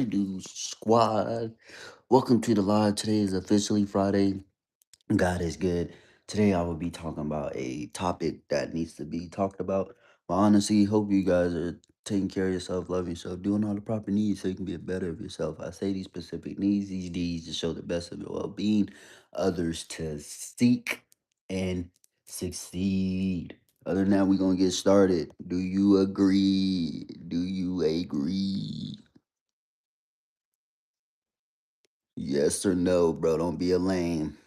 Do squad. Welcome to the live. Today is officially Friday. God is good. Today I will be talking about a topic that needs to be talked about. But honestly, hope you guys are taking care of yourself, loving yourself, doing all the proper needs so you can be a better of yourself. I say these specific needs, these deeds to show the best of your well-being, others to seek and succeed. Other than that, we're gonna get started. Do you agree? Do you agree? Yes or no, bro. Don't be a lame.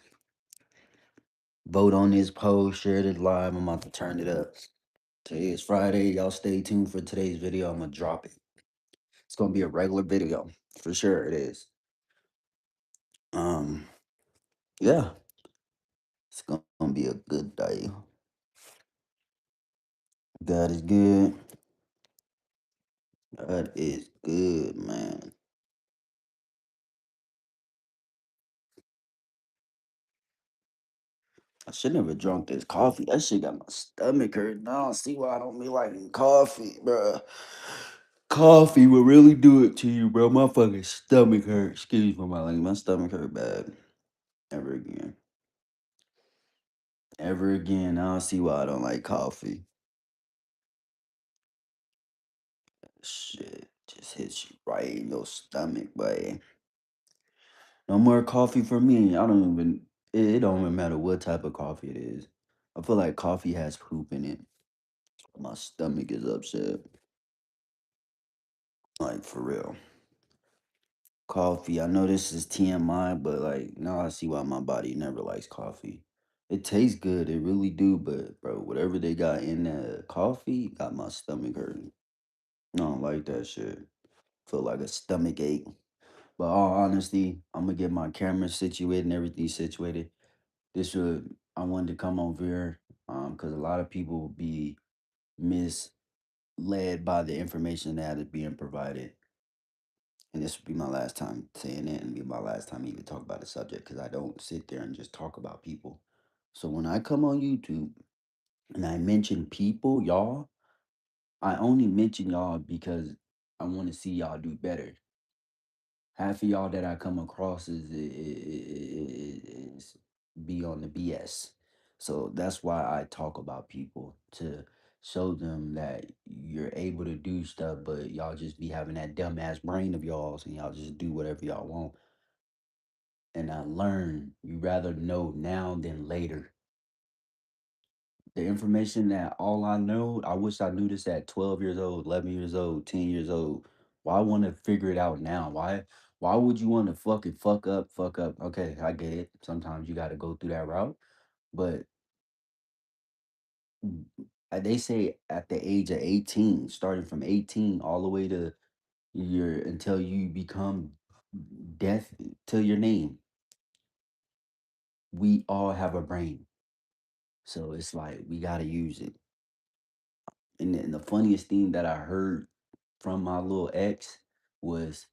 Vote on this poll, share it live. I'm about to turn it up. Today is Friday. Y'all stay tuned for today's video. I'm gonna drop it. It's gonna be a regular video. For sure it is. Um, yeah, it's gonna be a good day. God is good. God is good, man. I should never drunk this coffee. That shit got my stomach hurt. Now I see why I don't be liking coffee, bruh. Coffee will really do it to you, bro. My fucking stomach hurt. Excuse me, my language. My stomach hurt bad. Ever again. Ever again. I don't see why I don't like coffee. Shit just hits you right in your stomach, boy. No more coffee for me. I don't even. It don't even matter what type of coffee it is. I feel like coffee has poop in it. My stomach is upset. Like for real. Coffee. I know this is TMI, but like now I see why my body never likes coffee. It tastes good, it really do, but bro, whatever they got in the coffee got my stomach hurting. I don't like that shit. Feel like a stomach ache. But all honesty, I'm gonna get my camera situated and everything situated. This should I wanted to come over here, because a lot of people be misled by the information that is being provided. And this would be my last time saying it and be my last time even talk about the subject because I don't sit there and just talk about people. So when I come on YouTube and I mention people, y'all, I only mention y'all because I want to see y'all do better. Half of y'all that I come across is be on the BS. So that's why I talk about people to show them that you're able to do stuff, but y'all just be having that dumbass brain of y'all's and y'all just do whatever y'all want. And I learned you rather know now than later. The information that all I know, I wish I knew this at 12 years old, 11 years old, 10 years old. Why want to figure it out now? Why would you want to fucking fuck up? Okay, I get it. Sometimes you got to go through that route, but they say at the age of 18, starting from 18 all the way to your until you become death to your name, we all have a brain. So it's like we got to use it. And the funniest thing that I heard from my little ex was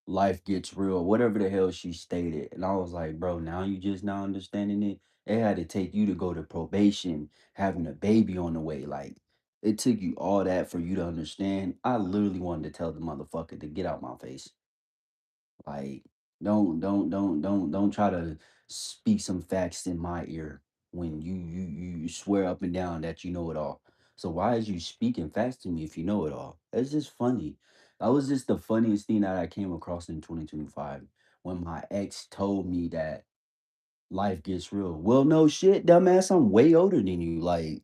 life gets real, whatever the hell she stated. And I was like, bro, now you just now understanding it. It had to take you to go to probation, having a baby on the way. Like it took you all that for you to understand. I literally wanted to tell the motherfucker to get out my face. Like, don't try to speak some facts in my ear when you swear up and down that you know it all. So why is you speaking facts to me if you know it all? That's just funny. That was just the funniest thing that I came across in 2025 when my ex told me that life gets real. Well, no shit, dumbass. I'm way older than you. Like,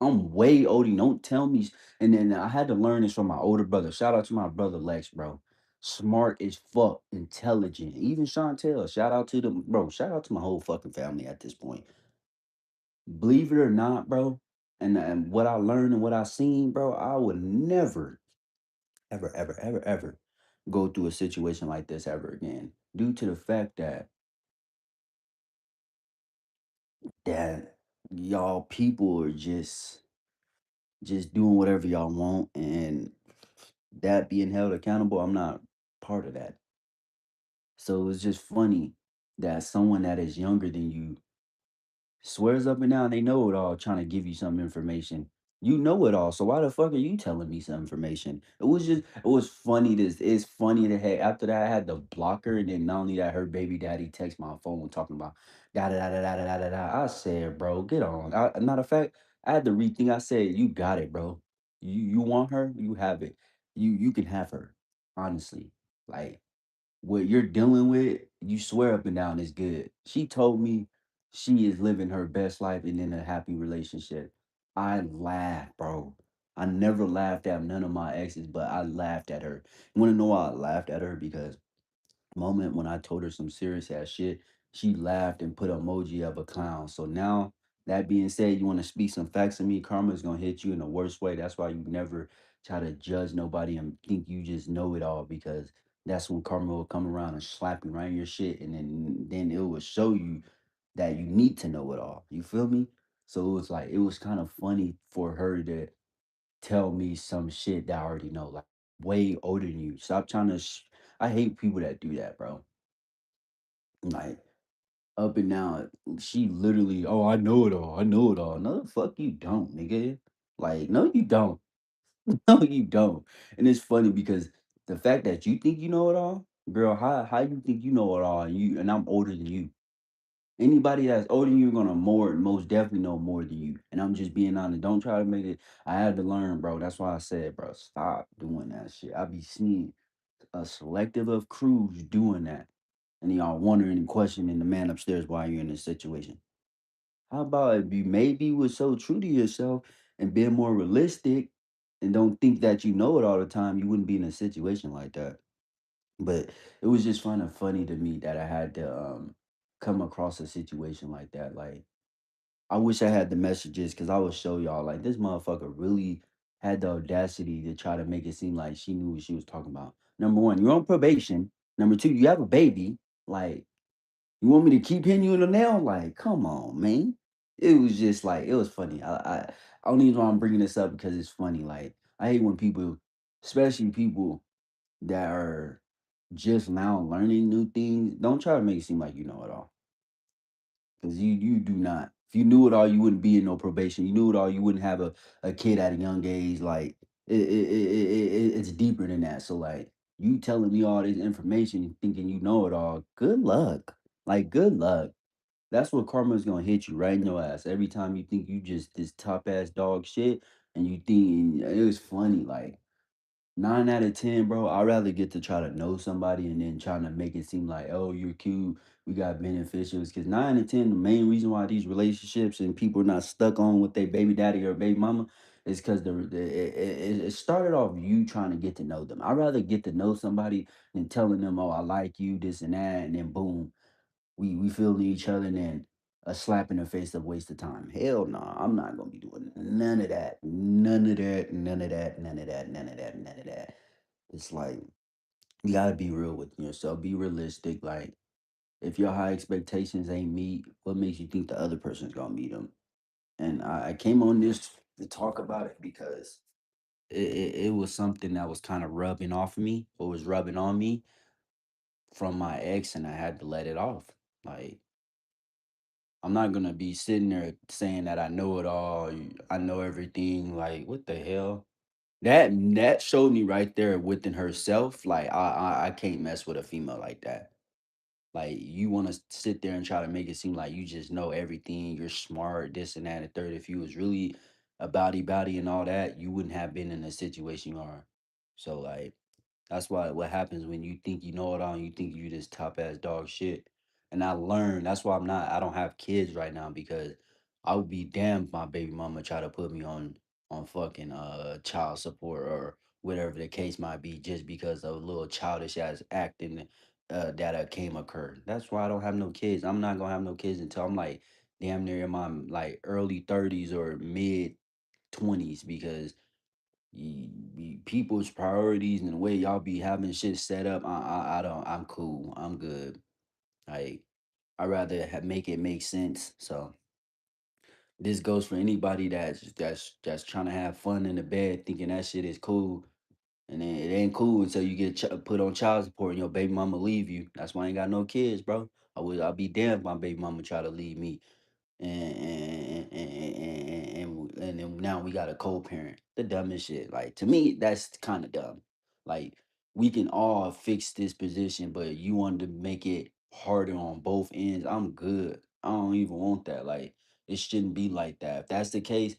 I'm way older. Don't tell me. And then I had to learn this from my older brother. Shout out to my brother Lex, bro. Smart as fuck, intelligent. Even Chantel. Shout out to them, bro. Shout out to my whole fucking family at this point. Believe it or not, bro. And what I learned and what I seen, bro, I would never, ever go through a situation like this ever again. Due to the fact that y'all people are just doing whatever y'all want and that being held accountable, I'm not part of that. So it's just funny that someone that is younger than you swears up and down they know it all, trying to give you some information. You know it all, so why the fuck are you telling me some information? It was funny. It's funny to have. After that, I had to block her, and then not only that, her baby daddy text my phone talking about da da da da da da da da. I said, bro, get on. Matter of fact, I had to rethink. I said, you got it, bro. You want her, you have it. You can have her. Honestly, like what you're dealing with, you swear up and down is good. She told me she is living her best life and in a happy relationship. I laughed, bro. I never laughed at none of my exes, but I laughed at her. You want to know why I laughed at her? Because moment when I told her some serious ass shit, she laughed and put emoji of a clown. So now, that being said, you want to speak some facts to me, karma is gonna hit you in the worst way. That's why you never try to judge nobody and think you just know it all, because that's when karma will come around and slap you right in your shit, and then it will show you that you need to know it all. You feel me? So it was like it was kind of funny for her to tell me some shit that I already know, like way older than you. Stop trying to. I hate people that do that, bro. Like up and down. She literally, oh, I know it all. I know it all. No, the fuck you don't, nigga. Like, no, you don't. No, you don't. And it's funny because the fact that you think you know it all, girl, how you think you know it all, and you and I'm older than you. Anybody that's older than you gonna more most definitely know more than you. And I'm just being honest. Don't try to make it. I had to learn, bro. That's why I said, bro, stop doing that shit. I be seeing a selective of crews doing that. And y'all wondering and questioning the man upstairs why you're in this situation. How about if you maybe was so true to yourself and being more realistic and don't think that you know it all the time, you wouldn't be in a situation like that. But it was just kind of funny to me that I had to come across a situation like that. Like I wish I had the messages because I would show y'all like this motherfucker really had the audacity to try to make it seem like she knew what she was talking about. Number one, you're on probation. Number two, you have a baby. Like, you want me to keep hitting you in the nail? Like, come on, man. It was just like it was funny. I don't even know why I'm bringing this up because it's funny. Like, I hate when people, especially people that are just now learning new things, don't try to make it seem like you know it all. Because you do not. If you knew it all, you wouldn't be in no probation. You knew it all, you wouldn't have a kid at a young age. Like it's deeper than that. So like you telling me all this information and thinking you know it all, good luck. Like good luck. That's what karma is gonna hit you right in your ass every time you think you just this top ass dog shit, and you think it was funny. Like 9 out of 10, bro. I'd rather get to try to know somebody and then trying to make it seem like, oh, you're cute. We got beneficials. Because 9 and 10, the main reason why these relationships and people are not stuck on with their baby daddy or baby mama is because it started off you trying to get to know them. I'd rather get to know somebody than telling them, oh, I like you, this and that, and then boom, we feeling each other, and then a slap in the face of waste of time. Hell no, I'm not gonna be doing none of that. None of that, none of that, none of that, none of that, none of that. It's like you gotta be real with yourself, be realistic. Like if your high expectations ain't meet, what makes you think the other person's gonna meet them? And I came on this to talk about it because it was something that was kind of rubbing off me, or was rubbing on me from my ex, and I had to let it off. Like I'm not gonna be sitting there saying that I know it all, I know everything. Like, what the hell? That showed me right there within herself. Like, I can't mess with a female like that. Like, you want to sit there and try to make it seem like you just know everything, you're smart, this and that and third. If you was really a body and all that, you wouldn't have been in the situation you are. So, like, that's why what happens when you think you know it all and you think you this top ass dog shit. And I learned that's why I don't have kids right now, because I would be damned if my baby mama try to put me on fucking child support or whatever the case might be, just because of a little childish ass acting that came occur. That's why I don't have no kids. I'm not gonna have no kids until I'm like damn near in my like early 30s or mid 20s, because people's priorities and the way y'all be having shit set up, I don't. I'm cool. I'm good. Like I rather make it make sense. So this goes for anybody that's trying to have fun in the bed, thinking that shit is cool, and then it ain't cool until you get put on child support and your baby mama leave you. That's why I ain't got no kids, bro. I'll be damned if my baby mama try to leave me, and and then now we got a co-parent. The dumbest shit. Like to me, that's kind of dumb. Like we can all fix this position, but you want to make it harder on both ends. I'm good. I don't even want that. Like it shouldn't be like that. If that's the case,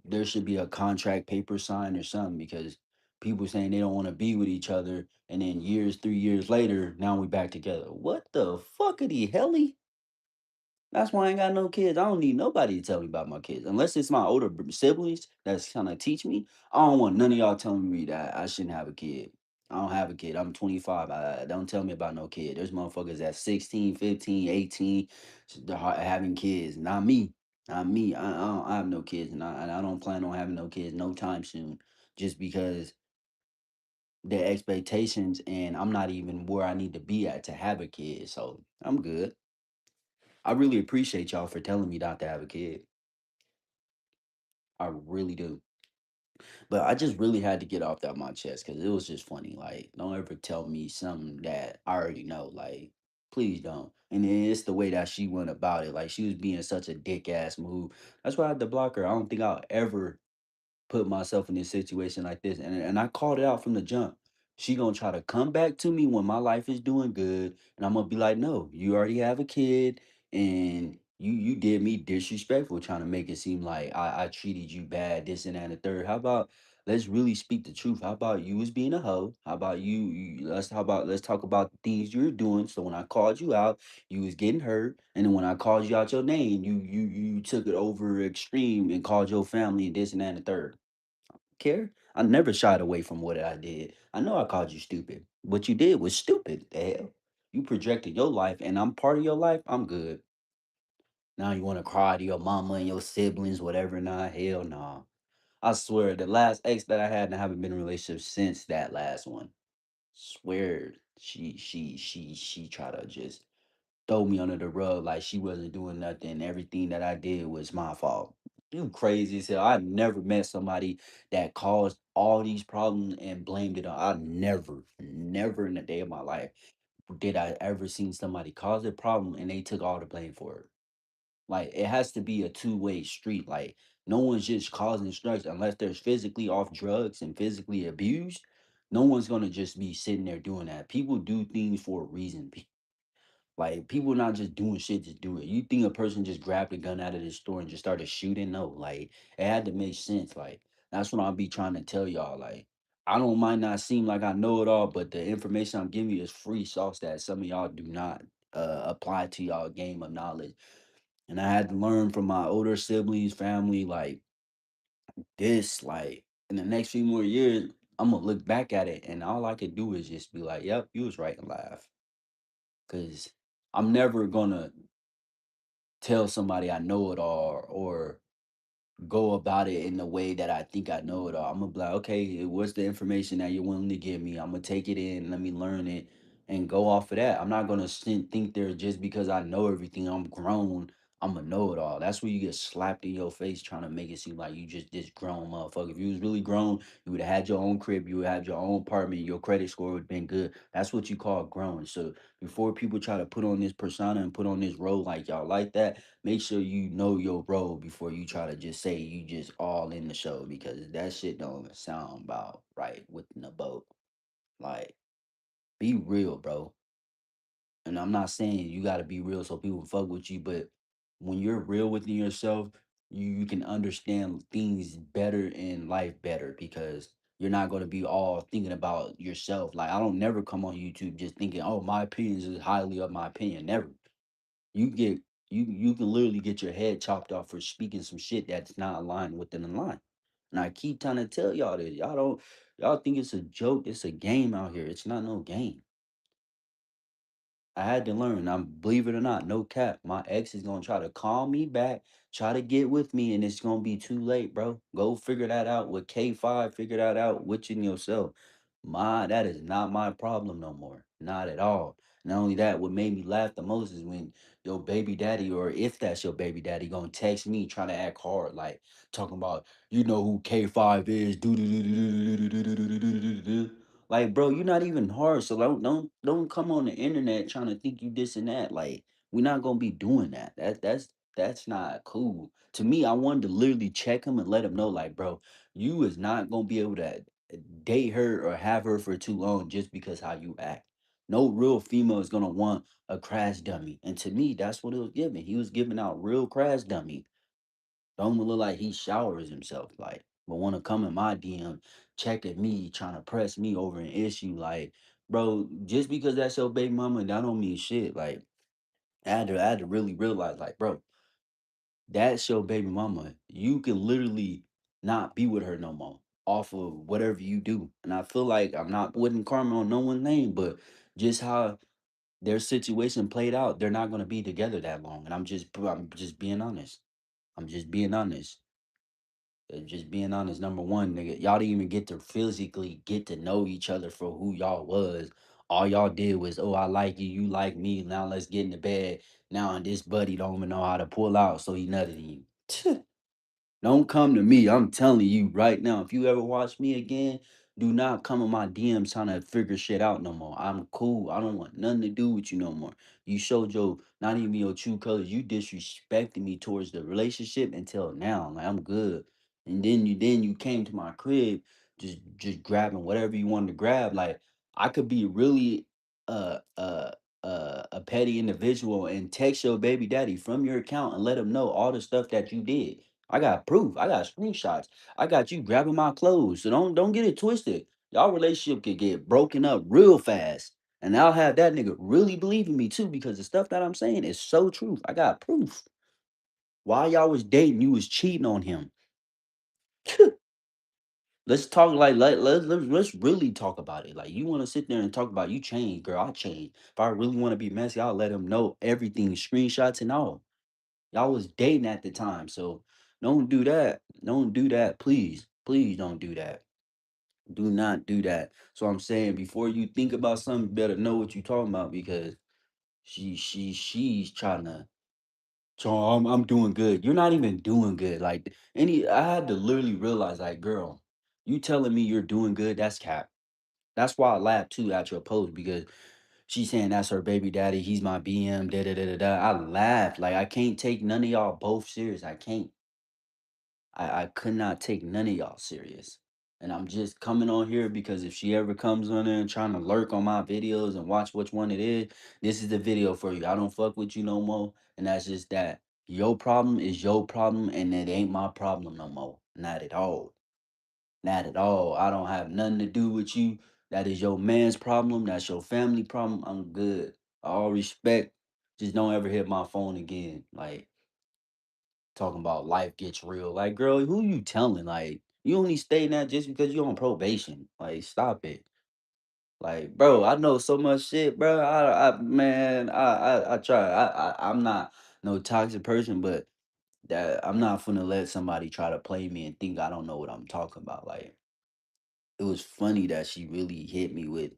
there should be a contract paper signed or something because people saying they don't want to be with each other, and then years, 3 years later, now we back together. What the fuckity helly? That's why I ain't got no kids. I don't need nobody to tell me about my kids. Unless it's my older siblings that's trying to teach me. I don't want none of y'all telling me that I shouldn't have a kid. I don't have a kid. I'm 25. Don't tell me about no kid. There's motherfuckers at 16, 15, 18 having kids. Not me. Not me. I have no kids, and I don't plan on having no kids no time soon. Just because the expectations, and I'm not even where I need to be at to have a kid. So I'm good. I really appreciate y'all for telling me not to have a kid. I really do. But I just really had to get off that my chest because it was just funny. Like, don't ever tell me something that I already know. Like, please don't. And then it's the way that she went about it. Like, she was being such a dick ass move. That's why I had to block her. I don't think I'll ever put myself in this situation like this. And I called it out from the jump. She gonna try to come back to me when my life is doing good, and I'm gonna be like, no, you already have a kid, and you did me disrespectful, trying to make it seem like I treated you bad, this and that and the third. How about let's really speak the truth? How about you was being a hoe? How about let's talk about the things you're doing. So when I called you out, you was getting hurt, and then when I called you out your name, you took it over extreme and called your family and this and that and the third. Care. I never shied away from what I did. I know I called you stupid. What you did was stupid. The hell. You projected your life and I'm part of your life. I'm good. Now you want to cry to your mama and your siblings, whatever. Nah, hell nah. I swear, the last ex that I had, and I haven't been in a relationship since that last one. Swear, she tried to just throw me under the rug like she wasn't doing nothing. Everything that I did was my fault. You crazy as hell. I never met somebody that caused all these problems and blamed it on. I never in a day of my life did I ever seen somebody cause a problem and they took all the blame for it. Like it has to be a two-way street. Like no one's just causing stress unless they're physically off drugs and physically abused. No one's gonna just be sitting there doing that. People do things for a reason. Like people not just doing shit to do it. You think a person just grabbed a gun out of the store and just started shooting? No, like it had to make sense. Like that's what I'll be trying to tell y'all. Like I don't might not seem like I know it all, but the information I'm giving you is free sauce that some of y'all do not apply to y'all game of knowledge. And I had to learn from my older siblings, family, like this. Like in the next few more years, I'm gonna look back at it, and all I could do is just be like, "Yep, you was right," and laugh. Cause I'm never gonna tell somebody I know it all or go about it in the way that I think I know it all. I'm gonna be like, okay, what's the information that you're willing to give me? I'm gonna take it in, let me learn it, and go off of that. I'm not gonna think there just because I know everything. I'm grown. I'm gonna know it all. That's where you get slapped in your face trying to make it seem like you just this grown motherfucker. If you was really grown, you would have had your own crib, you would have had your own apartment, your credit score would have been good. That's what you call growing. So before people try to put on this persona and put on this role like y'all like that, make sure you know your role before you try to just say you just all in the show because that shit don't sound about right within the boat. Like, be real, bro. And I'm not saying you gotta be real so people fuck with you, but when you're real within yourself, you can understand things better in life better because you're not gonna be all thinking about yourself. Like I don't never come on YouTube just thinking, oh, my opinions is highly of my opinion. Never. You get you can literally get your head chopped off for speaking some shit that's not aligned within the line. And I keep trying to tell y'all this. Y'all think it's a joke. It's a game out here. It's not no game. I had to learn. I'm believe it or not, no cap. My ex is gonna try to call me back, try to get with me, and it's gonna be too late, bro. Go figure that out with K5. Figure that out within yourself. That is not my problem no more. Not at all. Not only that, what made me laugh the most is when your baby daddy, or if that's your baby daddy, gonna text me trying to act hard, like talking about you know who K5 is. Do do do do do do do do do do do do. Like, bro, you're not even hard. So don't come on the internet trying to think you this and that. Like, we're not gonna be doing that. That's That's not cool. To me, I wanted to literally check him and let him know, like, bro, you is not gonna be able to date her or have her for too long just because how you act. No real female is gonna want a crash dummy. And to me, that's what it was giving. He was giving out real crash dummy. Don't look like he showers himself, like, but wanna come in my DM, checking me, trying to press me over an issue. Like, bro, just because that's your baby mama, that don't mean shit. Like, I had to really realize, like, bro, that's your baby mama. You can literally not be with her no more off of whatever you do. And I feel like I'm not putting karma on no one's name, but just how their situation played out, they're not gonna be together that long. And I'm just being honest. I'm just being honest. Just being honest, number one, nigga, y'all didn't even get to physically get to know each other for who y'all was. All y'all did was, oh, I like you like me. Now let's get in the bed. Now and this buddy don't even know how to pull out, so he nutted you. Don't come to me. I'm telling you right now. If you ever watch me again, do not come in my DMs trying to figure shit out no more. I'm cool. I don't want nothing to do with you no more. You showed your not even your true colors. You disrespected me towards the relationship until now. Like I'm good. And then you came to my crib just grabbing whatever you wanted to grab. Like I could be really uh uh a petty individual and text your baby daddy from your account and let him know all the stuff that you did. I got proof. I got screenshots. I got you grabbing my clothes. So don't get it twisted. Y'all relationship could get broken up real fast. And I'll have that nigga really believing me too, because the stuff that I'm saying is so true. I got proof. While y'all was dating, you was cheating on him. Let's talk like let's really talk about it. Like you want to sit there and talk about you changed, girl. I changed. If I really want to be messy, I'll let him know everything, screenshots and all. Y'all was dating at the time, so don't do that. Don't do that, please. Please don't do that. Do not do that. So I'm saying before you think about something, you better know what you're talking about because she's trying to. So I'm doing good. You're not even doing good. Like any, I had to literally realize, like, girl, you telling me you're doing good? That's cap. That's why I laughed too at your post because she's saying that's her baby daddy. He's my BM. Da da da da da. I laughed like I can't take none of y'all both serious. I can't. I could not take none of y'all serious. And I'm just coming on here because if she ever comes on there and trying to lurk on my videos and watch which one it is, this is the video for you. I don't fuck with you no more. And that's just that. Your problem is your problem and it ain't my problem no more. Not at all. Not at all. I don't have nothing to do with you. That is your man's problem. That's your family problem. I'm good. All respect. Just don't ever hit my phone again. Like talking about life gets real. Like, girl, who you telling? Like, you only stay that just because you're on probation. Like, stop it. Like, bro, I know so much shit, bro. I man, I try. I'm not no toxic person, but that I'm not gonna let somebody try to play me and think I don't know what I'm talking about. Like, it was funny that she really hit me with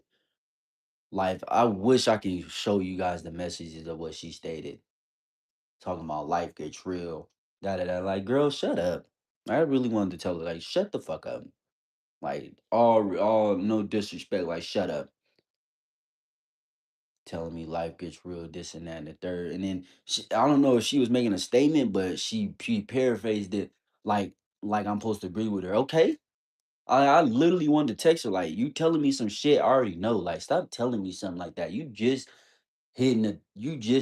life. I wish I could show you guys the messages of what she stated, talking about life gets real. Da da da. Like, girl, shut up. I really wanted to tell her, like, shut the fuck up. Like, all, no disrespect. Like, shut up. Telling me life gets real, this and that and the third. And then I don't know if she was making a statement, but she paraphrased it like like I'm supposed to agree with her. Okay. I literally wanted to text her like, you telling me some shit I already know. Like, stop telling me something like that. You just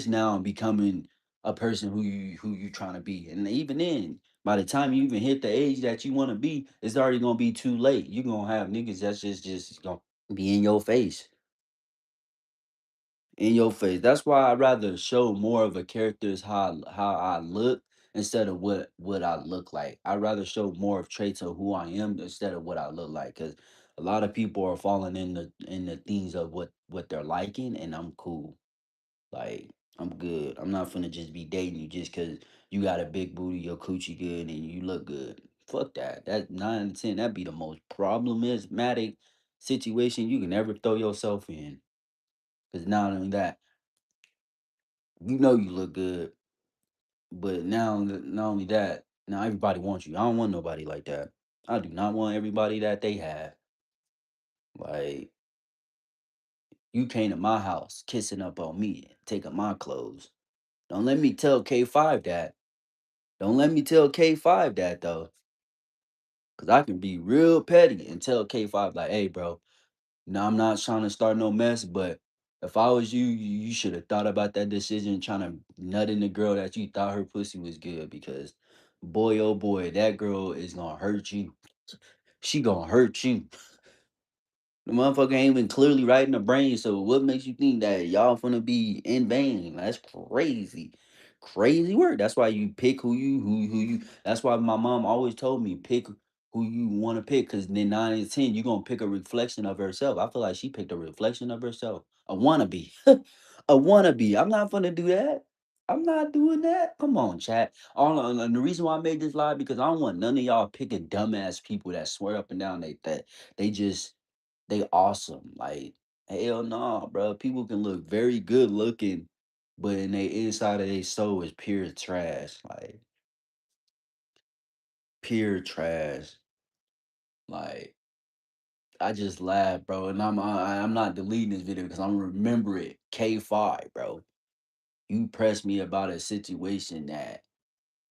now becoming a person who you trying to be. And even then, by the time you even hit the age that you want to be, it's already gonna be too late. You're gonna have niggas that's just gonna be in your face. In your face. That's why I'd rather show more of a character's how I look instead of what I look like. I'd rather show more of traits of who I am instead of what I look like. Cause a lot of people are falling in the things of what they're liking, and I'm cool. Like, I'm good. I'm not finna just be dating you just because you got a big booty, your coochie good, and you look good. Fuck that. That 9 to 10, that'd be the most problematic situation you can ever throw yourself in. Because not only that, you know you look good, but not only that, now everybody wants you. I don't want nobody like that. I do not want everybody that they have. Like, you came to my house kissing up on me, taking my clothes. Don't let me tell K5 that. Don't let me tell K5 that though, cause I can be real petty and tell K5 like, hey, bro, no, I'm not trying to start no mess, but if I was you, you should have thought about that decision trying to nut in the girl that you thought her pussy was good because boy, oh boy, that girl is gonna hurt you. She gonna hurt you. The motherfucker ain't even clearly right in the brain. So what makes you think that y'all finna be in vain? That's crazy. Crazy work. That's why you pick who you that's why my mom always told me pick who you want to pick because then 9 and 10 you're gonna pick a reflection of herself. I feel like she picked a reflection of herself. A wannabe. A wannabe. I'm not gonna do that. I'm not doing that. Come on, chat. All and the reason why I made this live because I don't want none of y'all picking dumbass people that swear up and down that they just they awesome. Like, hell no, bro. People can look very good looking, but in they inside of their soul is pure trash. Like, pure trash. Like, I just laugh, bro. And I'm not deleting this video because I'm gonna remember it. K5, bro. You pressed me about a situation that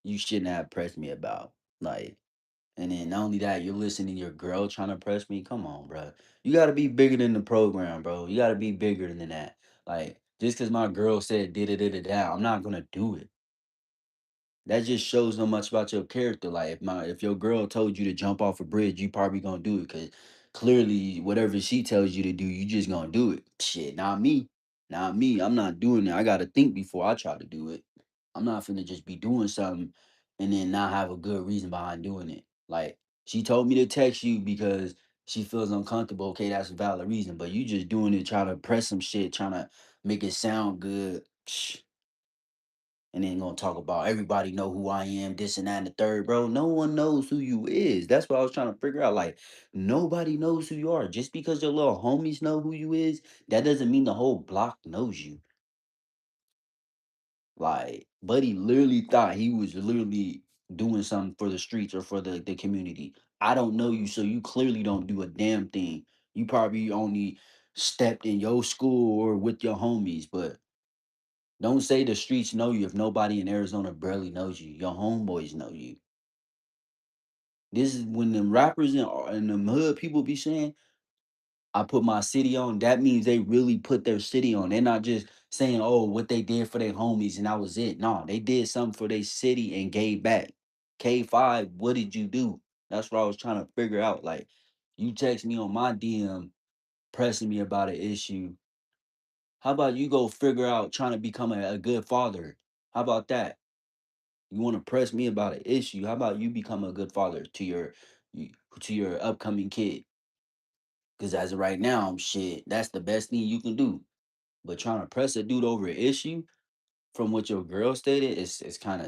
you shouldn't have pressed me about. Like, and then not only that, you're listening to your girl trying to press me. Come on, bro. You gotta be bigger than the program, bro. You gotta be bigger than that. Like, just because my girl said did it, did it, that, I'm not gonna do it. That just shows so much about your character. Like, if your girl told you to jump off a bridge, you probably gonna do it because clearly whatever she tells you to do, you just gonna do it. Shit, not me. Not me. I'm not doing it. I gotta think before I try to do it. I'm not finna just be doing something and then not have a good reason behind doing it. Like she told me to text you because she feels uncomfortable. Okay, that's a valid reason. But you just doing it trying to press some shit, trying to make it sound good. And then gonna talk about everybody know who I am, this and that and the third, bro. No one knows who you is. That's what I was trying to figure out. Like, nobody knows who you are. Just because your little homies know who you is, that doesn't mean the whole block knows you. Like, Buddy literally thought he was literally doing something for the streets or for the community. I don't know you, so you clearly don't do a damn thing. You probably only stepped in your school or with your homies, but don't say the streets know you if nobody in Arizona barely knows you. Your homeboys know you. This is when the rappers in the hood people be saying, I put my city on, that means they really put their city on. They're not just saying, oh, what they did for their homies and that was it. No, they did something for their city and gave back. K5, what did you do? That's what I was trying to figure out. Like, you text me on my DM pressing me about an issue. How about you go figure out trying to become a good father? How about that? You want to press me about an issue? How about you become a good father you- to your upcoming kid? Because as of right now, shit, that's the best thing you can do. But trying to press a dude over an issue from what your girl stated, it's kind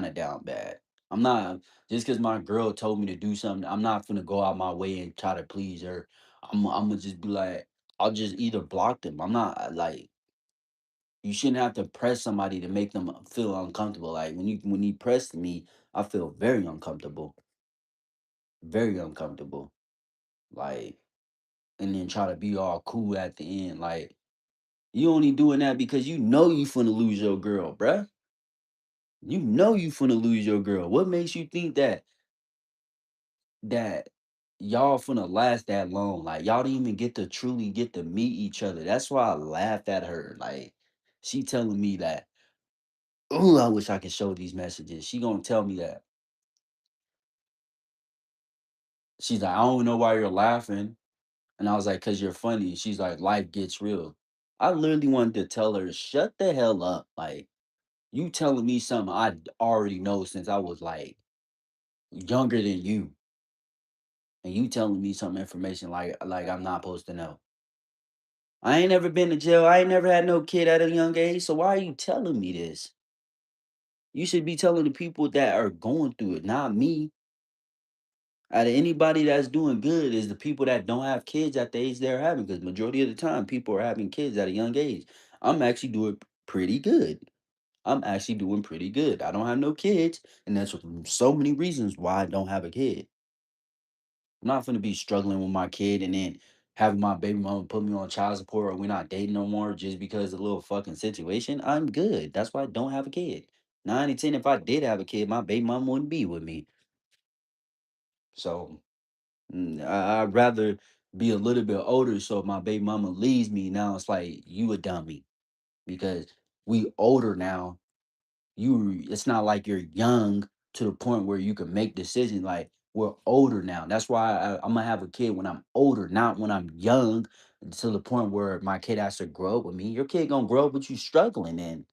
of down bad. I'm not just because my girl told me to do something. I'm not gonna go out my way and try to please her. I'm gonna just be like, I'll just either block them. I'm not like you shouldn't have to press somebody to make them feel uncomfortable. Like when you press me, I feel very uncomfortable, very uncomfortable. Like and then try to be all cool at the end, like. You only doing that because you know you finna lose your girl, bruh. You know you finna lose your girl. What makes you think that y'all finna last that long? Like y'all didn't even get to truly get to meet each other. That's why I laughed at her. Like she telling me that, oh, I wish I could show these messages. She gonna tell me that. She's like, I don't know why you're laughing. And I was like, cause you're funny. She's like, life gets real. I literally wanted to tell her, shut the hell up. Like, you telling me something already know since I was like younger than you, and you telling me some information like I'm not supposed to know. I ain't never been to jail. I ain't never had no kid at a young age. So why are you telling me this? You should be telling the people that are going through it, not me. Out of anybody that's doing good is the people that don't have kids at the age they're having, because majority of the time people are having kids at a young age. I'm actually doing pretty good. I'm actually doing pretty good. I don't have no kids, and that's so many reasons why I don't have a kid. I'm not gonna be struggling with my kid and then having my baby mama put me on child support or we're not dating no more just because of a little fucking situation. I'm good. That's why I don't have a kid. 9 and 10, if I did have a kid, my baby mom wouldn't be with me. So I'd rather be a little bit older so if my baby mama leaves me now, it's like you a dummy because we older now. It's not like you're young to the point where you can make decisions. Like we're older now. That's why I'm gonna have a kid when I'm older, not when I'm young, to the point where my kid has to grow up with me. Your kid gonna grow up with you struggling, and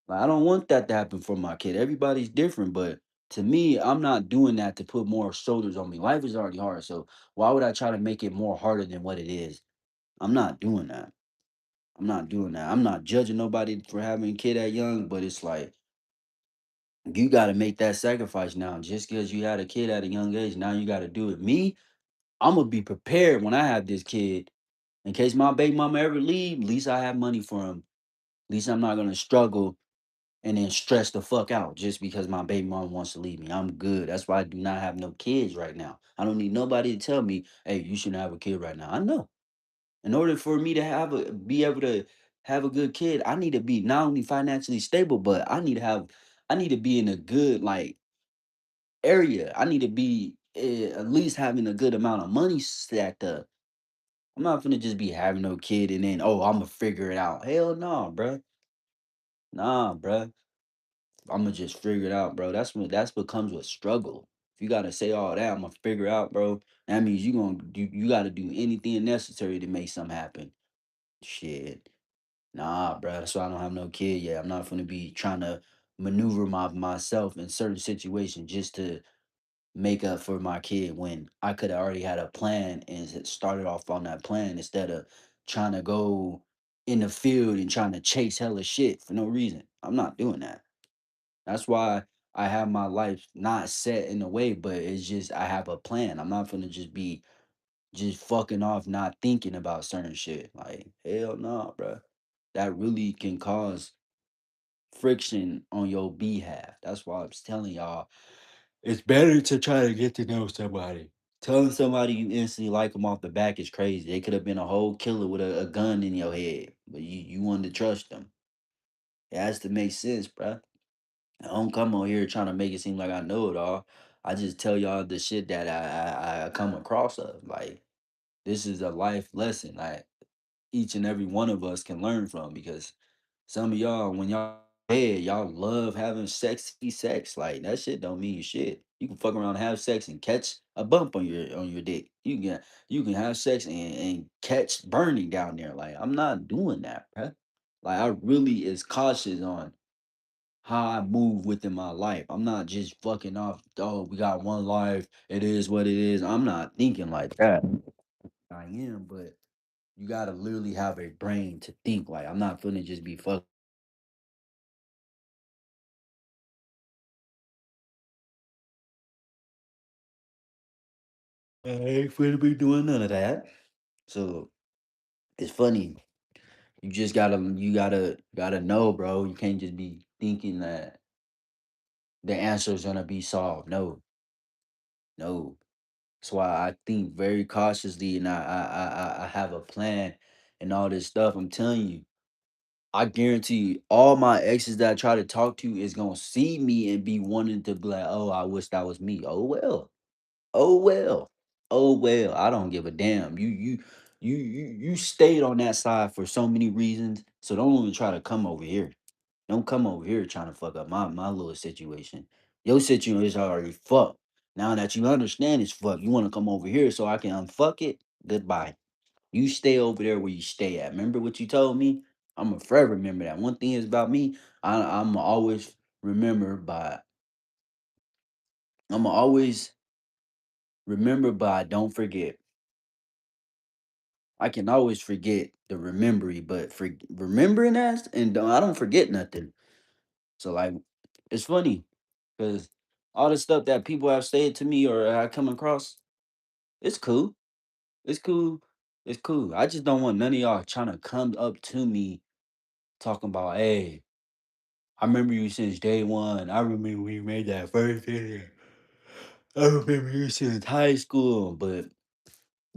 like, I don't want that to happen for my kid. Everybody's different, but to me, I'm not doing that to put more shoulders on me. Life is already hard, so why would I try to make it more harder than what it is? I'm not doing that. I'm not doing that. I'm not judging nobody for having a kid that young, but it's like you got to make that sacrifice now. Just because you had a kid at a young age, now you got to do it. Me, I'm gonna be prepared when I have this kid in case my baby mama ever leave. At least I have money for him. At least I'm not gonna struggle and then stress the fuck out just because my baby mom wants to leave me. I'm good. That's why I do not have no kids right now. I don't need nobody to tell me, hey, you shouldn't have a kid right now. I know. In order for me to be able to have a good kid, I need to be not only financially stable, but I need to be in a good like area. I need to be at least having a good amount of money stacked up. I'm not gonna just be having no kid and then I'm gonna figure it out. Hell no, bruh. Nah, bruh. I'ma just figure it out, bro. That's what comes with struggle. If you gotta say all that, I'ma figure out, bro. That means you gotta do anything necessary to make something happen. Shit. Nah, bro. That's why I don't have no kid yet. I'm not gonna be trying to maneuver myself in certain situations just to make up for my kid when I could have already had a plan and started off on that plan instead of trying to go in the field and trying to chase hella shit for no reason. I'm not doing that. That's why I have my life not set in a way, but it's just I have a plan. I'm not gonna just be just fucking off, not thinking about certain shit. Like hell no, bro. That really can cause friction on your behalf. That's why I'm telling y'all, it's better to try to get to know somebody. Telling somebody you instantly like them off the back is crazy. They could have been a whole killer with a gun in your head, but you wanted to trust them. It has to make sense, bruh. I don't come on here trying to make it seem like I know it all. I just tell y'all the shit that I come across of. Like this is a life lesson. Like each and every one of us can learn from because some of y'all, when y'all head, y'all love having sexy sex. Like that shit don't mean shit. You can fuck around and have sex and catch a bump on your dick. You can have sex and catch burning down there. Like I'm not doing that, bruh. Like I really is cautious on how I move within my life. I'm not just fucking off, oh, we got one life. It is what it is. I'm not thinking like that. I am, but you gotta literally have a brain to think. Like I'm not finna just be fucking. I ain't finna be doing none of that. So it's funny. You gotta know, bro. You can't just be thinking that the answer is gonna be solved. No, no. That's why I think very cautiously, and I have a plan and all this stuff. I'm telling you, I guarantee you, all my exes that I try to talk to is gonna see me and be wanting to be like, "Oh, I wish that was me." Oh well, oh well, oh well. I don't give a damn. You stayed on that side for so many reasons, so don't even try to come over here. Don't come over here trying to fuck up my little situation. Your situation is already fucked. Now that you understand it's fucked, you want to come over here so I can unfuck it? Goodbye. You stay over there where you stay at. Remember what you told me? I'm gonna forever remember that. One thing is about me, I'm always remember by I'm always remember by don't forget. I can always forget the remembering, but for remembering that and I don't forget nothing. So like it's funny because all the stuff that people have said to me or I come across, it's cool. It's cool. It's cool. I just don't want none of y'all trying to come up to me talking about, hey, I remember you since day one. I remember we made that first video. I remember you since high school. But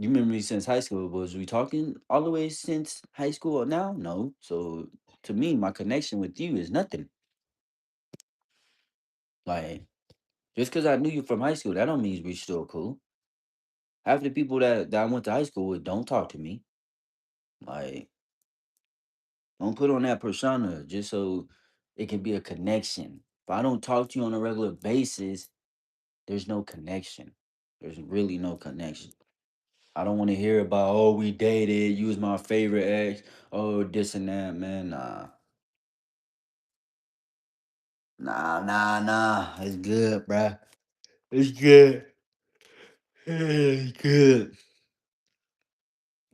You remember me since high school. Was we talking all the way since high school or now? No. So to me, my connection with you is nothing. Like just because I knew you from high school, that don't mean we still cool. Half the people that I went to high school with don't talk to me. Like don't put on that persona just so it can be a connection. If I don't talk to you on a regular basis, there's no connection. There's really no connection. I don't want to hear about, oh, we dated, you was my favorite ex, oh, this and that, man. Nah. Nah. It's good, bruh. It's good. It's good.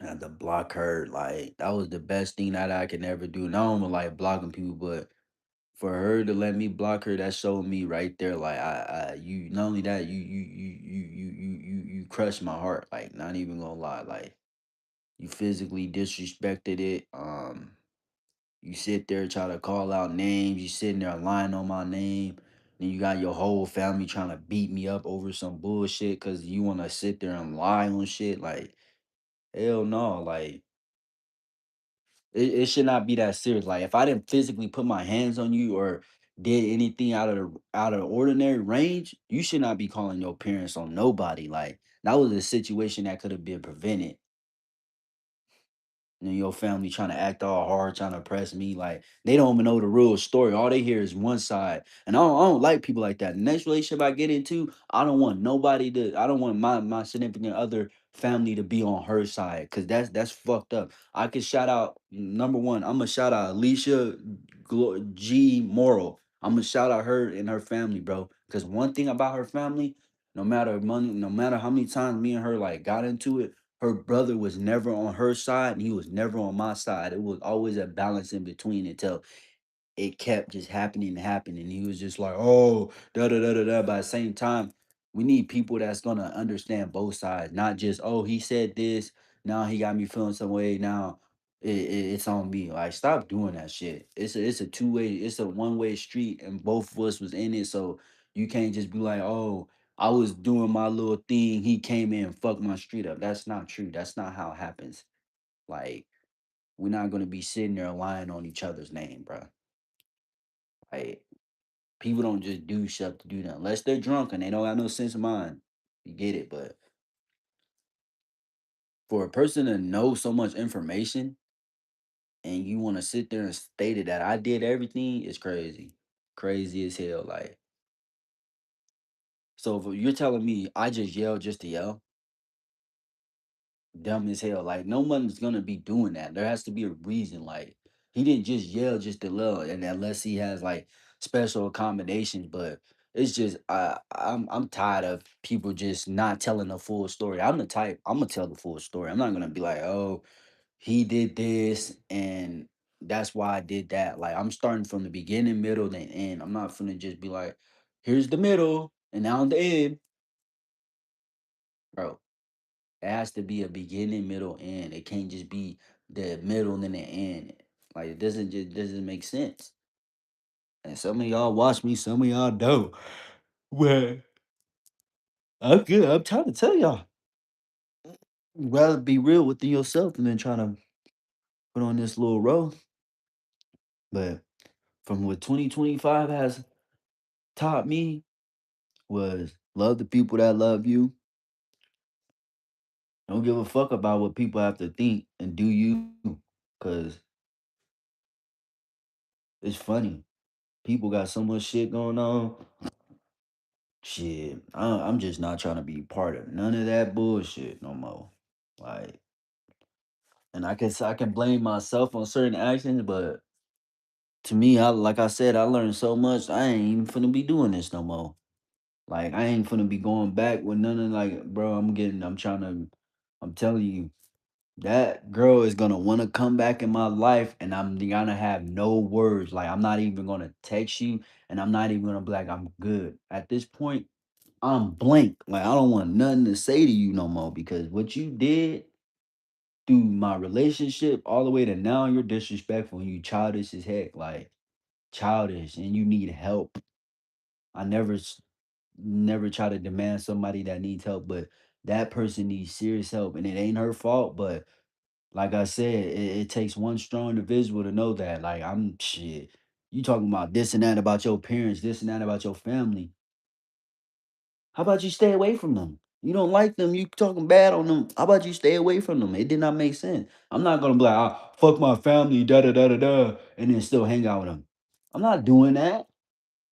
I had to block her. Like, that was the best thing that I could ever do. Not only like blocking people, but for her to let me block her, that showed me right there. Like, you not only that, you crushed my heart. Like, not even gonna lie. Like, you physically disrespected it. You sit there try to call out names. You sitting there lying on my name. Then you got your whole family trying to beat me up over some bullshit because you want to sit there and lie on shit. Like, hell no. Like, it should not be that serious. Like, if I didn't physically put my hands on you or did anything out of the ordinary range, you should not be calling your parents on nobody. Like, that was a situation that could have been prevented. And your family trying to act all hard, trying to press me. Like they don't even know the real story. All they hear is one side. And I don't like people like that. The next relationship I get into, I don't want nobody to, I don't want my significant other family to be on her side. Cause that's fucked up. I could shout out number one, I'm gonna shout out Alicia G Moral. I'm gonna shout out her and her family, bro. Cause one thing about her family, no matter money, no matter how many times me and her like got into it, her brother was never on her side and he was never on my side. It was always a balance in between until it kept just happening and happening. He was just like, oh, da da da da da. But at the same time, we need people that's gonna understand both sides, not just, oh, he said this, now he got me feeling some way. Now it's on me. Like, stop doing that shit. It's a two-way, it's a one-way street, and both of us was in it. So you can't just be like, oh, I was doing my little thing, he came in and fucked my street up. That's not true. That's not how it happens. Like, we're not gonna be sitting there lying on each other's name, bro. Like, people don't just do stuff to do that unless they're drunk and they don't have no sense of mind. You get it, but for a person to know so much information and you want to sit there and state it that I did everything is crazy, crazy as hell. Like, so if you're telling me I just yelled just to yell, dumb as hell. Like, no one's gonna be doing that. There has to be a reason. Like, he didn't just yell just to yell, and unless he has like special accommodations. But it's just I'm tired of people just not telling the full story. I'm the type, I'm gonna tell the full story. I'm not gonna be like, oh, he did this and that's why I did that. Like, I'm starting from the beginning, middle, then end. I'm not gonna just be like, here's the middle and now the end, bro. It has to be a beginning, middle, end. It can't just be the middle and then the end. Like, it doesn't make sense. And some of y'all watch me, some of y'all don't. Well, I'm good. I'm trying to tell y'all. Rather be real within yourself than trying to put on this little role. But from what 2025 has taught me was love the people that love you. Don't give a fuck about what people have to think and do you. Cause it's funny. People got so much shit going on. Shit, I'm just not trying to be part of none of that bullshit no more. Like, and I guess I can blame myself on certain actions, but to me, I like I said, I learned so much. I ain't even finna be doing this no more. Like, I ain't finna be going back with none of like, bro. I'm trying to. I'm telling you, that girl is gonna want to come back in my life, and I'm gonna have no words. Like, I'm not even gonna text you, and I'm not even gonna be like, I'm good. At this point, I'm blank. Like, I don't want nothing to say to you no more because what you did through my relationship all the way to now, you're disrespectful and you childish as heck. Like, childish, and you need help. I never try to demand somebody that needs help, but that person needs serious help, and it ain't her fault. But like I said, it takes one strong individual to know that. Like I'm shit. You talking about this and that about your parents, this and that about your family. How about you stay away from them? You don't like them. You talking bad on them. How about you stay away from them? It did not make sense. I'm not gonna be like, ah, fuck my family, da da da da da, and then still hang out with them. I'm not doing that.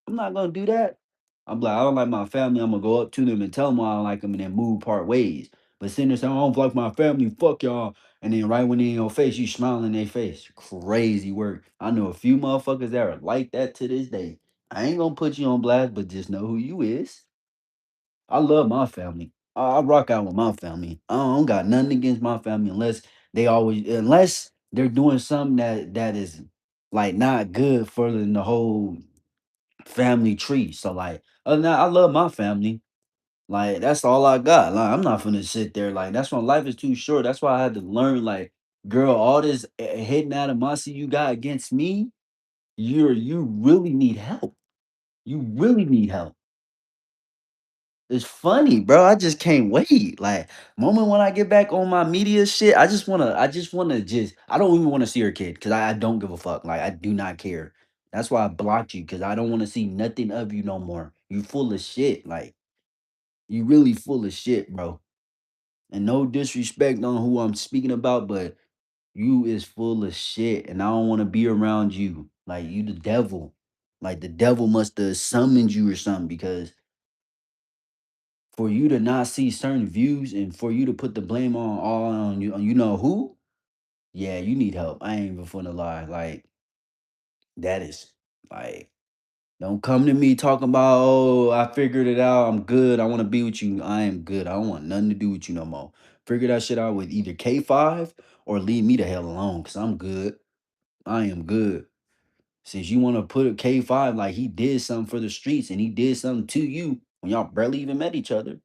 I'm not gonna do that. I'm like, I don't like my family. I'm gonna go up to them and tell them I don't like them, and then move part ways. But sitting there saying, I don't like my family, fuck y'all, and then right when they in your face, you smiling in their face. Crazy work. I know a few motherfuckers that are like that to this day. I ain't gonna put you on blast, but just know who you is. I love my family. I rock out with my family. I don't got nothing against my family unless they're doing something that is like not good for the whole family tree. So like other than that, I love my family. Like that's all I got. Like I'm not gonna sit there like that's why life is too short. That's why I had to learn like, girl, all this hidden animosity you got against me, you really need help. You really need help. It's funny, bro. I just can't wait. Like, moment when I get back on my media shit, I don't even want to see her kid because I don't give a fuck. Like, I do not care. That's why I blocked you because I don't want to see nothing of you no more. You full of shit. Like, you really full of shit, bro. And no disrespect on who I'm speaking about, but you is full of shit. And I don't want to be around you. Like, you the devil. Like, the devil must have summoned you or something because for you to not see certain views and for you to put the blame on all on you know who, yeah, you need help. I ain't even finna lie. Like that is like don't come to me talking about oh I figured it out. I'm good. I want to be with you. I am good. I don't want nothing to do with you no more. Figure that shit out with either K5 or leave me the hell alone because I'm good. I am good. Since you want to put a K5 like he did something for the streets and he did something to you when y'all barely even met each other.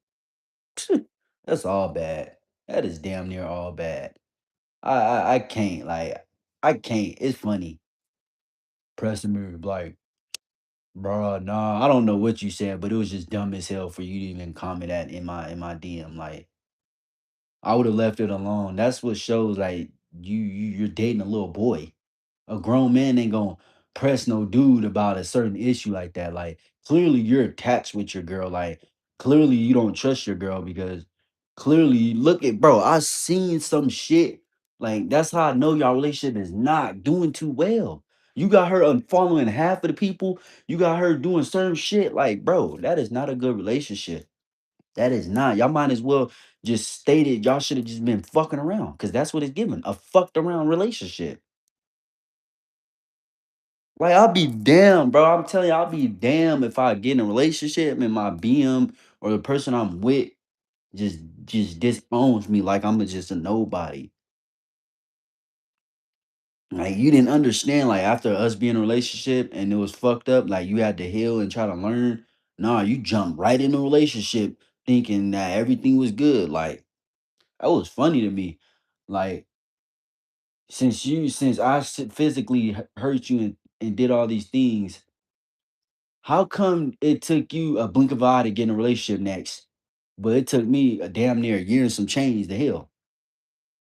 That's all bad. That is damn near all bad. I can't like I can't. It's funny. Pressing me like, bro, nah, I don't know what you said, but it was just dumb as hell for you to even comment that in my DM. Like I would have left it alone. That's what shows like you're dating a little boy. A grown man ain't gonna press no dude about a certain issue like that. Like clearly you're attached with your girl. Like clearly you don't trust your girl because clearly look at bro. I seen some shit. Like that's how I know y'all relationship is not doing too well. You got her unfollowing half of the people. You got her doing certain shit. Like, bro, that is not a good relationship. That is not. Y'all might as well just stated y'all should have just been fucking around because that's what it's giving a fucked around relationship. Like I'll be damn, bro. I'm telling you, I'll be damn if I get in a relationship and my BM or the person I'm with just just disowns me like I'm just a nobody. Like you didn't understand, like after us being in a relationship and it was fucked up, like you had to heal and try to learn. Nah, you jumped right in a relationship thinking that everything was good. Like that was funny to me. Like since I physically hurt you and did all these things, how come it took you a blink of an eye to get in a relationship next, but it took me a damn near a year and some change to heal?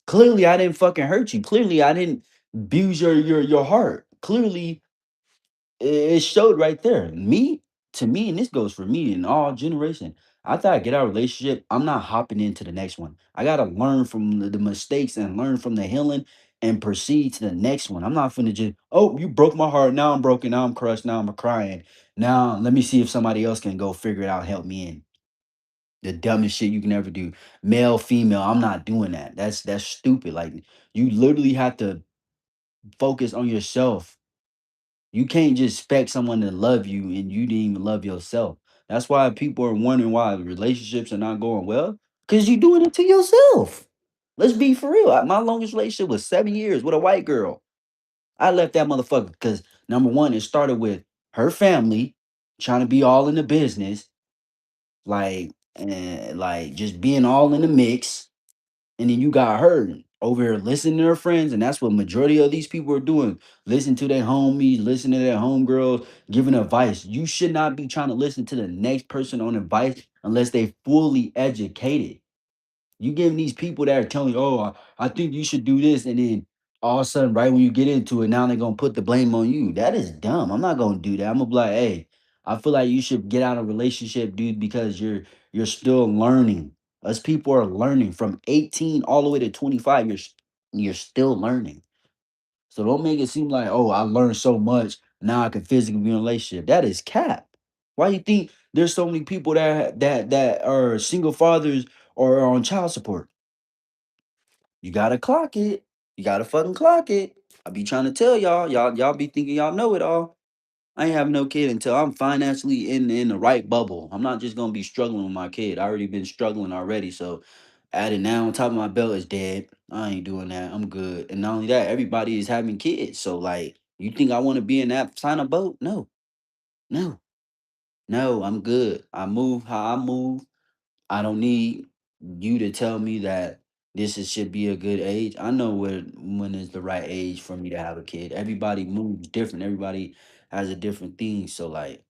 Clearly, I didn't fucking hurt you. Clearly, I didn't abuse your heart. Clearly, it showed right there. Me, to me, and this goes for me in all generation. After I get out of a relationship, I'm not hopping into the next one. I gotta learn from the mistakes and learn from the healing and proceed to the next one. I'm not finna just, oh, you broke my heart. Now I'm broken. Now I'm crushed. Now I'm crying. Now let me see if somebody else can go figure it out and help me in. The dumbest shit you can ever do. Male, female, I'm not doing that. That's stupid. Like you literally have to focus on yourself. You can't just expect someone to love you and you didn't even love yourself. That's why people are wondering why relationships are not going well. Because you're doing it to yourself. Let's be for real. My longest relationship was 7 years with a white girl. I left that motherfucker because number one, it started with her family trying to be all in the business, like and like just being all in the mix. And then you got her over here listening to her friends, and that's what majority of these people are doing. Listen to their homies, listen to their homegirls, giving advice. You should not be trying to listen to the next person on advice unless they fully educated. You giving these people that are telling you, oh, I think you should do this, and then all of a sudden, right when you get into it, now they're gonna put the blame on you. That is dumb. I'm not gonna do that. I'm gonna be like, hey, I feel like you should get out of a relationship, dude, because you're still learning. Us people are learning from 18 all the way to 25. You're still learning. So don't make it seem like, oh, I learned so much. Now I can physically be in a relationship. That is cap. Why you think there's so many people that are single fathers or are on child support? You gotta clock it. You gotta fucking clock it. I be trying to tell y'all. Y'all be thinking y'all know it all. I ain't have no kid until I'm financially in the right bubble. I'm not just gonna be struggling with my kid. I already been struggling already. So adding now on top of my belt is dead. I ain't doing that. I'm good. And not only that, everybody is having kids. So like, you think I want to be in that sign of boat? No, no, no. I'm good. I move how I move. I don't need you to tell me that should be a good age. I know when is the right age for me to have a kid. Everybody moves different. Everybody has a different thing. So like,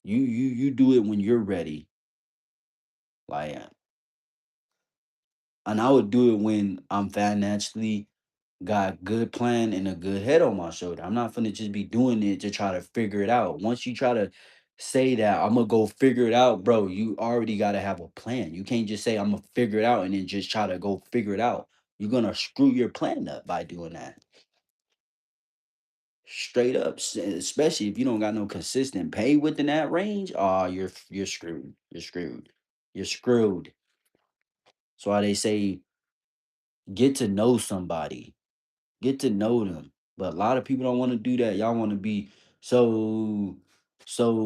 you do it when you're ready. Like, and I would do it when I'm financially got a good plan and a good head on my shoulder. I'm not gonna just be doing it to try to figure it out. Once you try to say that I'm gonna go figure it out, bro, you already gotta have a plan. You can't just say I'm gonna figure it out and then just try to go figure it out. You're gonna screw your plan up by doing that. Straight up, especially if you don't got no consistent pay within that range. Oh, you're screwed. You're screwed. You're screwed. That's why they say get to know somebody, get to know them. But a lot of people don't want to do that. Y'all want to be so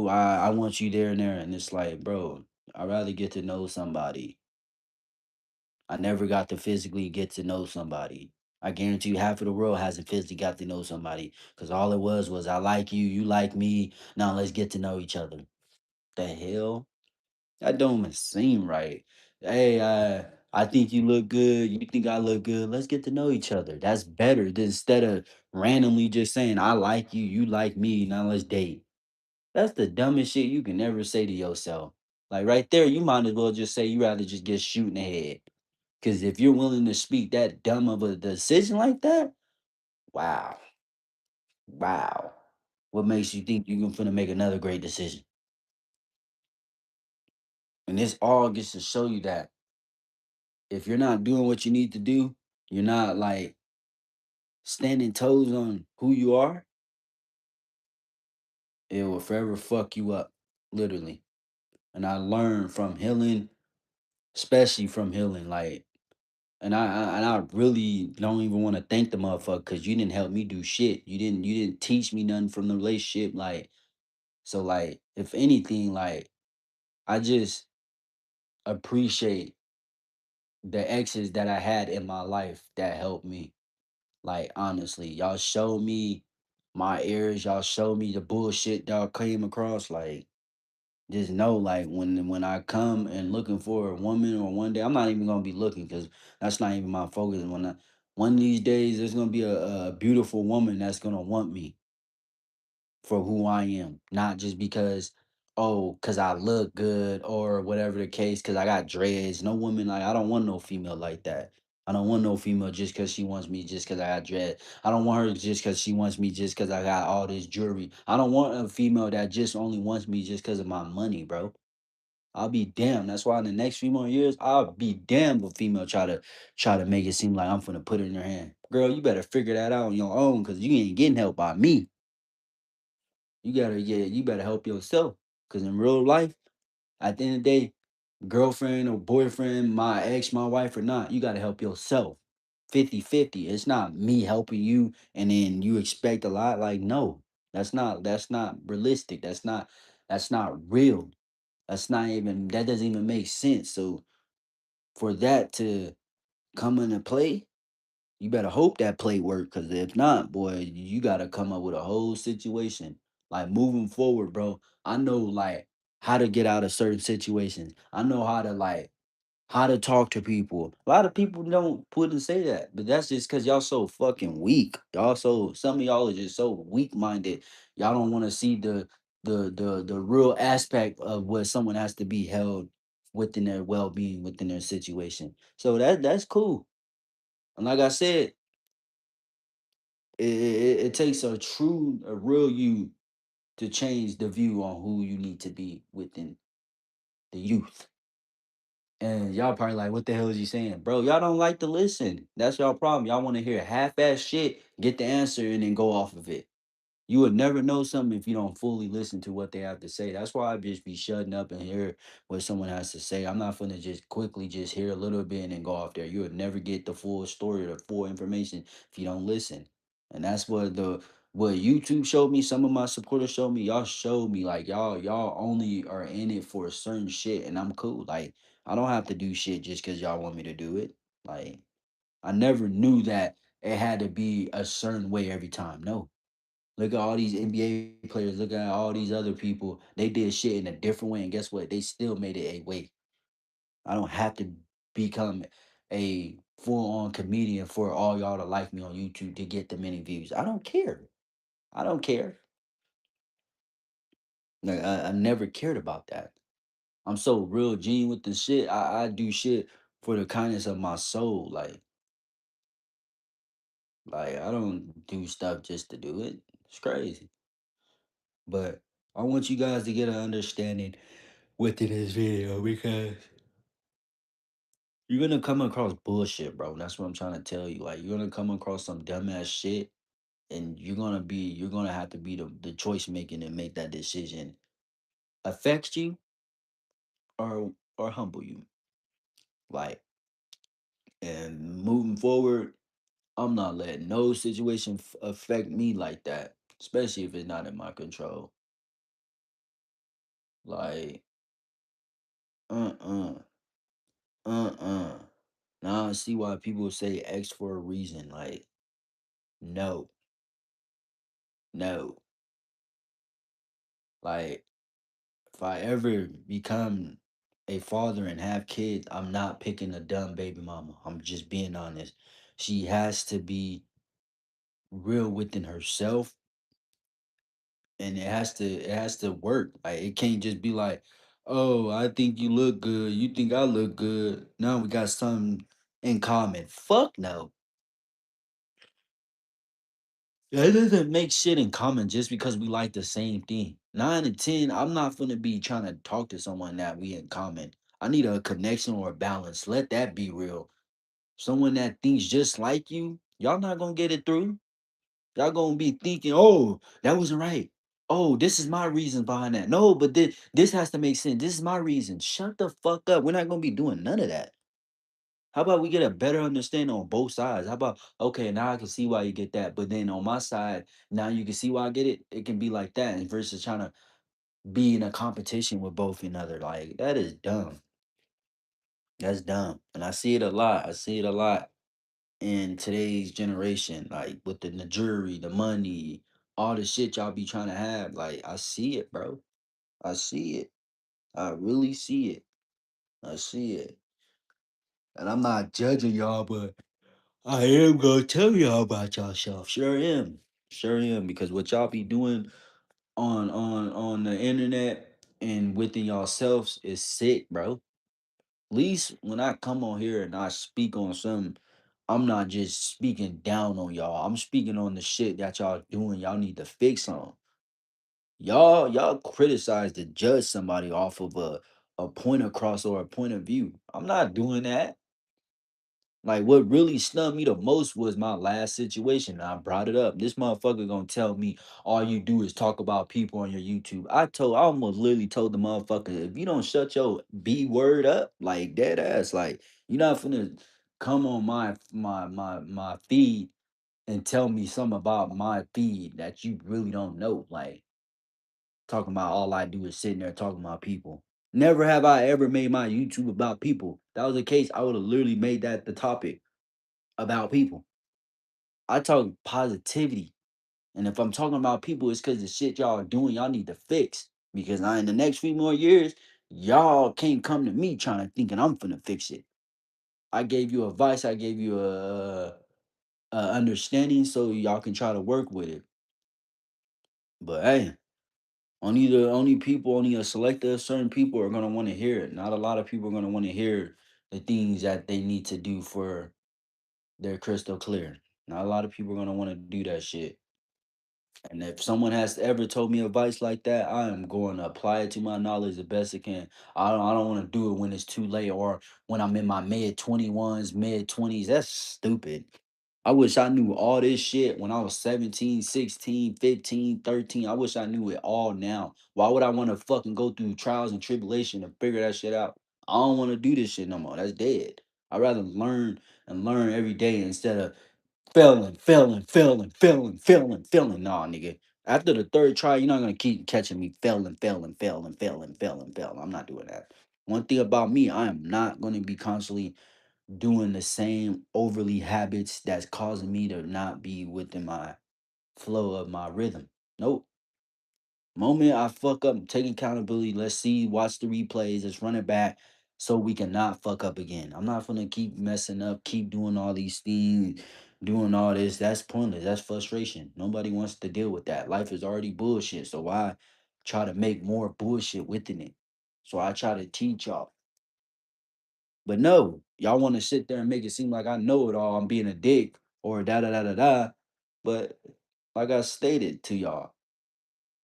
I want you there and there. And it's like, bro, I'd rather get to know somebody. I never got to physically get to know somebody. I guarantee you half of the world hasn't physically got to know somebody. Cause all it was I like you, you like me. Now let's get to know each other. The hell? That don't even seem right. Hey, I think you look good. You think I look good. Let's get to know each other. That's better than instead of randomly just saying, I like you, you like me, now let's date. That's the dumbest shit you can ever say to yourself. Like right there, you might as well just say you rather just get shoot in the head. Because if you're willing to speak that dumb of a decision like that, wow, wow. What makes you think you're finna make another great decision? And this all gets to show you that if you're not doing what you need to do, you're not like standing toes on who you are, it will forever fuck you up, literally. And I learned from healing, especially from healing, like, and I really don't even want to thank the motherfucker because you didn't help me do shit. You didn't teach me nothing from the relationship, like so. Like if anything, like I just appreciate the exes that I had in my life that helped me. Like honestly, y'all showed me my ears. Y'all showed me the bullshit y'all came across. Like just know, like when I come and looking for a woman or one day, I'm not even gonna be looking because that's not even my focus. One of these days, there's gonna be a beautiful woman that's gonna want me for who I am, not just because, oh, because I look good or whatever the case, because I got dreads. No woman, like, I don't want no female like that. I don't want no female just because she wants me just because I got dread. I don't want her just because she wants me just because I got all this jewelry. I don't want a female that just only wants me just because of my money, bro. I'll be damned. That's why in the next few more years, I'll be damned if a female try to make it seem like I'm finna put it in her hand. Girl, you better figure that out on your own because you ain't getting help by me. You better help yourself. Cause in real life, at the end of the day, girlfriend or boyfriend, my ex, my wife or not, you gotta help yourself. 50-50. It's not me helping you and then you expect a lot. Like, no, that's not realistic. That's not real. That doesn't even make sense. So for that to come into play, you better hope that play work, because if not, boy, you gotta come up with a whole situation. Like moving forward, bro. I know like how to get out of certain situations. I know how to talk to people. A lot of people don't put and say that, but that's just because y'all so fucking weak. Some of y'all are just so weak minded. Y'all don't want to see the real aspect of what someone has to be held. within their well-being, within their situation. So that's cool. And like I said, it takes a real you to change the view on who you need to be within the youth. And y'all probably like, what the hell is he saying? Bro, y'all don't like to listen. That's y'all problem. Y'all want to hear half-ass shit, get the answer, and then go off of it. You would never know something if you don't fully listen to what they have to say. That's why I just be shutting up and hear what someone has to say. I'm not gonna just quickly just hear a little bit and then go off there. You would never get the full story or the full information if you don't listen. And that's what YouTube showed me. Some of my supporters showed me. Y'all showed me like y'all only are in it for a certain shit, and I'm cool. Like I don't have to do shit just because y'all want me to do it. Like I never knew that it had to be a certain way every time. No, look at all these NBA players. Look at all these other people. They did shit in a different way, and guess what? They still made it a way. I don't have to become a full-on comedian for all y'all to like me on YouTube to get the many views. I don't care. I don't care. Like I never cared about that. I'm so real genuine with the shit. I do shit for the kindness of my soul. Like I don't do stuff just to do it. It's crazy. But I want you guys to get an understanding within this video because you're gonna come across bullshit, bro. That's what I'm trying to tell you. Like you're gonna come across some dumbass shit, and you're gonna have to be the choice making and make that decision. Affects you or humble you. Like and moving forward, I'm not letting no situation affect me like that, especially if it's not in my control. Like uh uh. Now I see why people say X for a reason. Like no, no. Like if I ever become a father and have kids, I'm not picking a dumb baby mama. I'm just being honest. She has to be real within herself, and it has to work. Like it can't just be like, "Oh, I think you look good. You think I look good. Now we got something in common." Fuck no. That doesn't make shit in common just because we like the same thing. 9 and 10, I'm not gonna be trying to talk to someone that we in common. I need a connection or a balance. Let that be real. Someone that thinks just like you, y'all not gonna get it through. Y'all gonna be thinking, oh, that wasn't right. Oh, this is my reason behind that. No, but this has to make sense. This is my reason. Shut the fuck up. We're not gonna be doing none of that. How about we get a better understanding on both sides? How about okay, now I can see why you get that, but then on my side, now you can see why I get it. It can be like that, and versus trying to be in a competition with both another. Like that is dumb. That's dumb, and I see it a lot. I see it a lot in today's generation, like with the jury, the money, all the shit y'all be trying to have. Like I see it, bro. I see it. I really see it. I see it, and I'm not judging y'all, but I am gonna tell y'all about yourself. Sure am. Sure am. Because what y'all be doing on the internet and within yourselves is sick, bro. At least when I come on here and I speak on something, I'm not just speaking down on y'all. I'm speaking on the shit that y'all doing. Y'all need to fix on. Y'all criticize to judge somebody off of a point across or a point of view. I'm not doing that. Like what really stunned me the most was my last situation. I brought it up. This motherfucker gonna tell me all you do is talk about people on your YouTube. I almost literally told the motherfucker, if you don't shut your B word up, like dead ass, like you're not finna come on my feed and tell me something about my feed that you really don't know. Like talking about all I do is sitting there talking about people. Never have I ever made my YouTube about people. If that was the case, I would have literally made that the topic about people. I talk positivity. And if I'm talking about people, it's because the shit y'all are doing, y'all need to fix. Because in the next few more years, y'all can't come to me trying to thinking I'm finna fix it. I gave you advice, I gave you a understanding so y'all can try to work with it. But hey, only a select of certain people are gonna want to hear it. Not a lot of people are gonna want to hear the things that they need to do for their crystal clear. Not a lot of people are gonna want to do that shit. And if someone has ever told me advice like that, I am going to apply it to my knowledge the best I can. I don't want to do it when it's too late or when I'm in my mid 21s, mid 20s. That's stupid. I wish I knew all this shit when I was 17, 16, 15, 13. I wish I knew it all now. Why would I want to fucking go through trials and tribulation to figure that shit out? I don't want to do this shit no more. That's dead. I'd rather learn and learn every day instead of failing. Nah, nigga. After the third try, you're not gonna keep catching me failing. I'm not doing that. One thing about me, I am not gonna be constantly doing the same overly habits that's causing me to not be within my flow of my rhythm. Nope. Moment I fuck up, take accountability. Let's see, watch the replays. Let's run it back so we can not fuck up again. I'm not gonna keep messing up, keep doing all these things, doing all this. That's pointless. That's frustration. Nobody wants to deal with that. Life is already bullshit. So why try to make more bullshit within it? So I try to teach y'all. But no, y'all want to sit there and make it seem like I know it all. I'm being a dick or da da da da da. But like I stated to y'all,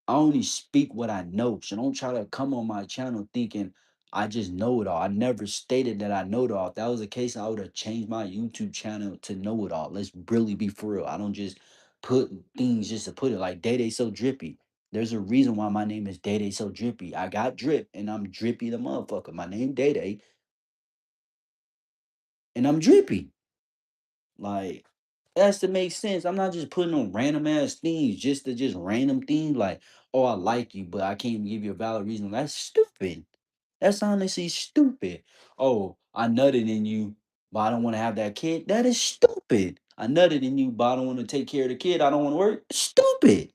I only speak what I know. So don't try to come on my channel thinking I just know it all. I never stated that I know it all. If that was the case, I would have changed my YouTube channel to know it all. Let's really be for real. I don't just put things just to put it like Day Day So Drippy. There's a reason why my name is Day Day So Drippy. I got drip and I'm drippy the motherfucker. My name Day Day and I'm drippy. Like, it has to make sense. I'm not just putting on random ass things just to just random things like, oh, I like you, but I can't give you a valid reason. That's stupid. That's honestly stupid. Oh, I nutted in you, but I don't want to have that kid. That is stupid. I nutted in you, but I don't want to take care of the kid. I don't want to work. Stupid.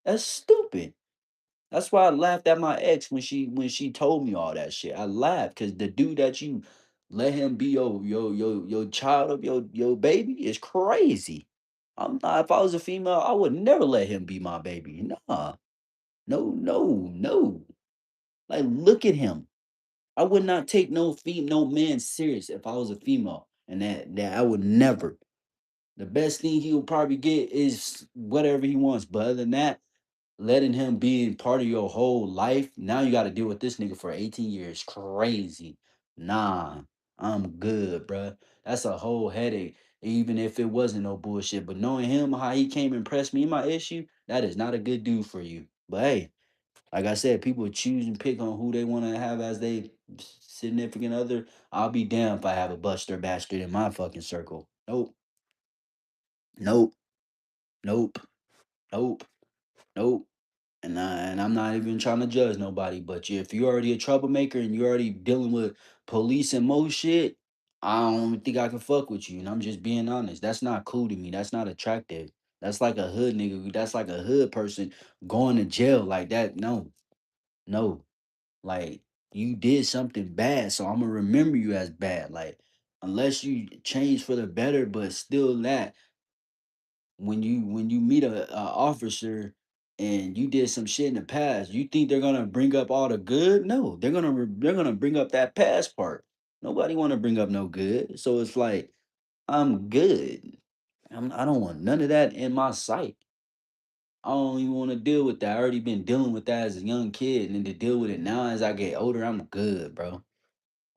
That's stupid. That's why I laughed at my ex when she told me all that shit. I laughed because the dude that you let him be your child of your baby is crazy. I'm not. If I was a female, I would never let him be my baby. Nah, no. Like, look at him. I would not take no man serious if I was a female, and that I would never. The best thing he will probably get is whatever he wants, but other than that, letting him be part of your whole life. Now you got to deal with this nigga for 18 years. Crazy. Nah, I'm good, bruh. That's a whole headache. Even if it wasn't no bullshit. But knowing him, how he came and pressed me in my issue, that is not a good dude for you. But hey, like I said, people choose and pick on who they want to have as they significant other. I'll be damned if I have a buster bastard in my fucking circle. Nope, nope, nope, nope, nope. And I'm not even trying to judge nobody, but if you're already a troublemaker and you're already dealing with police and more shit, I don't think I can fuck with you. And I'm just being honest. That's not cool to me. That's not attractive. That's like a hood nigga. That's like a hood person going to jail like that. No, no. Like, you did something bad, so I'm gonna remember you as bad. Like, unless you change for the better, but still that when you meet a officer and you did some shit in the past, you think they're gonna bring up all the good? No, they're gonna bring up that past part. Nobody want to bring up no good. So it's like, I'm good. I don't want none of that in my sight. I don't even want to deal with that. I already been dealing with that as a young kid, and then to deal with it now as I get older, I'm good, bro.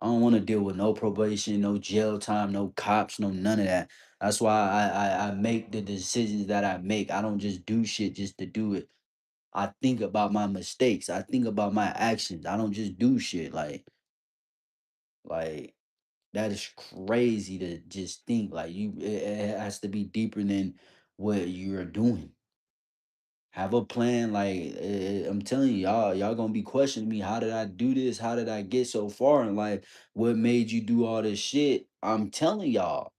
I don't want to deal with no probation, no jail time, no cops, no none of that. That's why I make the decisions that I make. I don't just do shit just to do it. I think about my mistakes. I think about my actions. I don't just do shit like that is crazy to just think like it has to be deeper than what you're doing. Have a plan. Like, I'm telling you, y'all gonna be questioning me. How did I do this? How did I get so far in life? What made you do all this shit? I'm telling y'all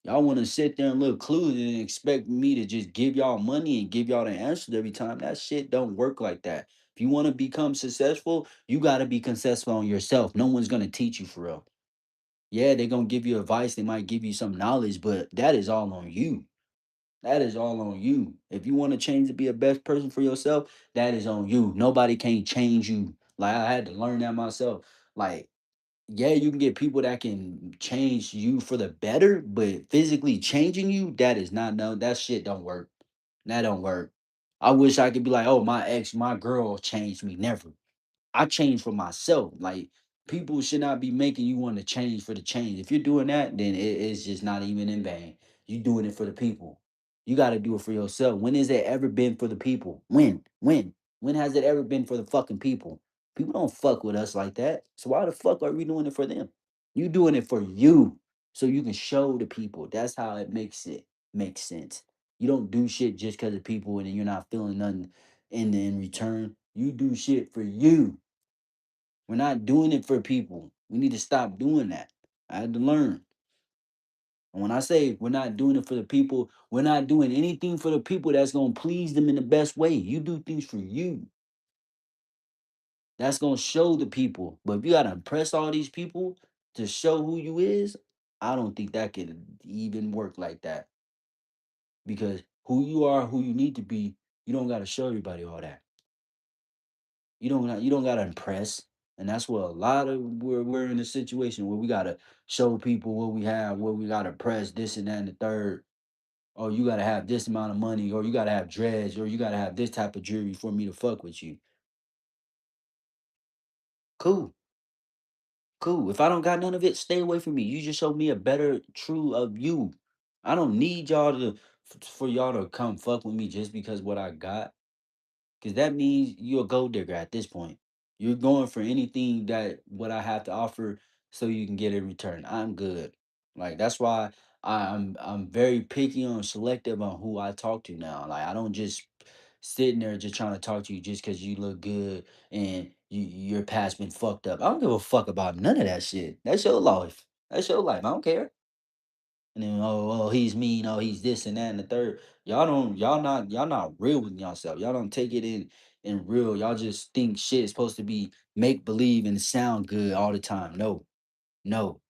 want to sit there and look clues and expect me to just give y'all money and give y'all the answers every time. That shit don't work like that. If you want to become successful, you got to be successful on yourself. No one's gonna teach you for real. Yeah, they're gonna give you advice. They might give you some knowledge, but that is all on you. That is all on you. If you want to change to be a best person for yourself, that is on you. Nobody can change you. Like I had to learn that myself. Like, yeah, you can get people that can change you for the better, but physically changing you, that is not no, that shit don't work. That don't work. I wish I could be like, oh, my ex, my girl changed me. Never. I change for myself. Like people should not be making you want to change for the change. If you're doing that, then it's just not even in vain. You doing it for the people. You got to do it for yourself. When has it ever been for the people? When? When? When has it ever been for the fucking people? People don't fuck with us like that. So why the fuck are we doing it for them? You doing it for you, so you can show the people. That's how it makes sense. You don't do shit just because of people and then you're not feeling nothing in return. You do shit for you. We're not doing it for people. We need to stop doing that. I had to learn. And when I say we're not doing it for the people, we're not doing anything for the people that's going to please them in the best way. You do things for you. That's going to show the people. But if you got to impress all these people to show who you is, I don't think that could even work like that. Because who you are, who you need to be, you don't got to show everybody all that. You don't gotta impress. And that's what a lot of we're in a situation where we gotta show people what we have, what we gotta press, this and that and the third. Oh, you gotta have this amount of money, or you gotta have dreads, or you gotta have this type of jewelry for me to fuck with you. Cool, cool. If I don't got none of it, stay away from me. You just show me a better true of you. I don't need y'all to for y'all to come fuck with me just because what I got. Because that means you're a gold digger at this point. You're going for anything that what I have to offer so you can get in return. I'm good. Like that's why I'm very picky on selective on who I talk to now. Like I don't just sitting there just trying to talk to you just because you look good and your past been fucked up. I don't give a fuck about none of that shit. That's your life. That's your life. I don't care. And then oh he's mean, oh he's this and that and the third. Y'all not real with yourself. Y'all don't take it in real. Y'all just think shit is supposed to be make believe and sound good all the time. No, no.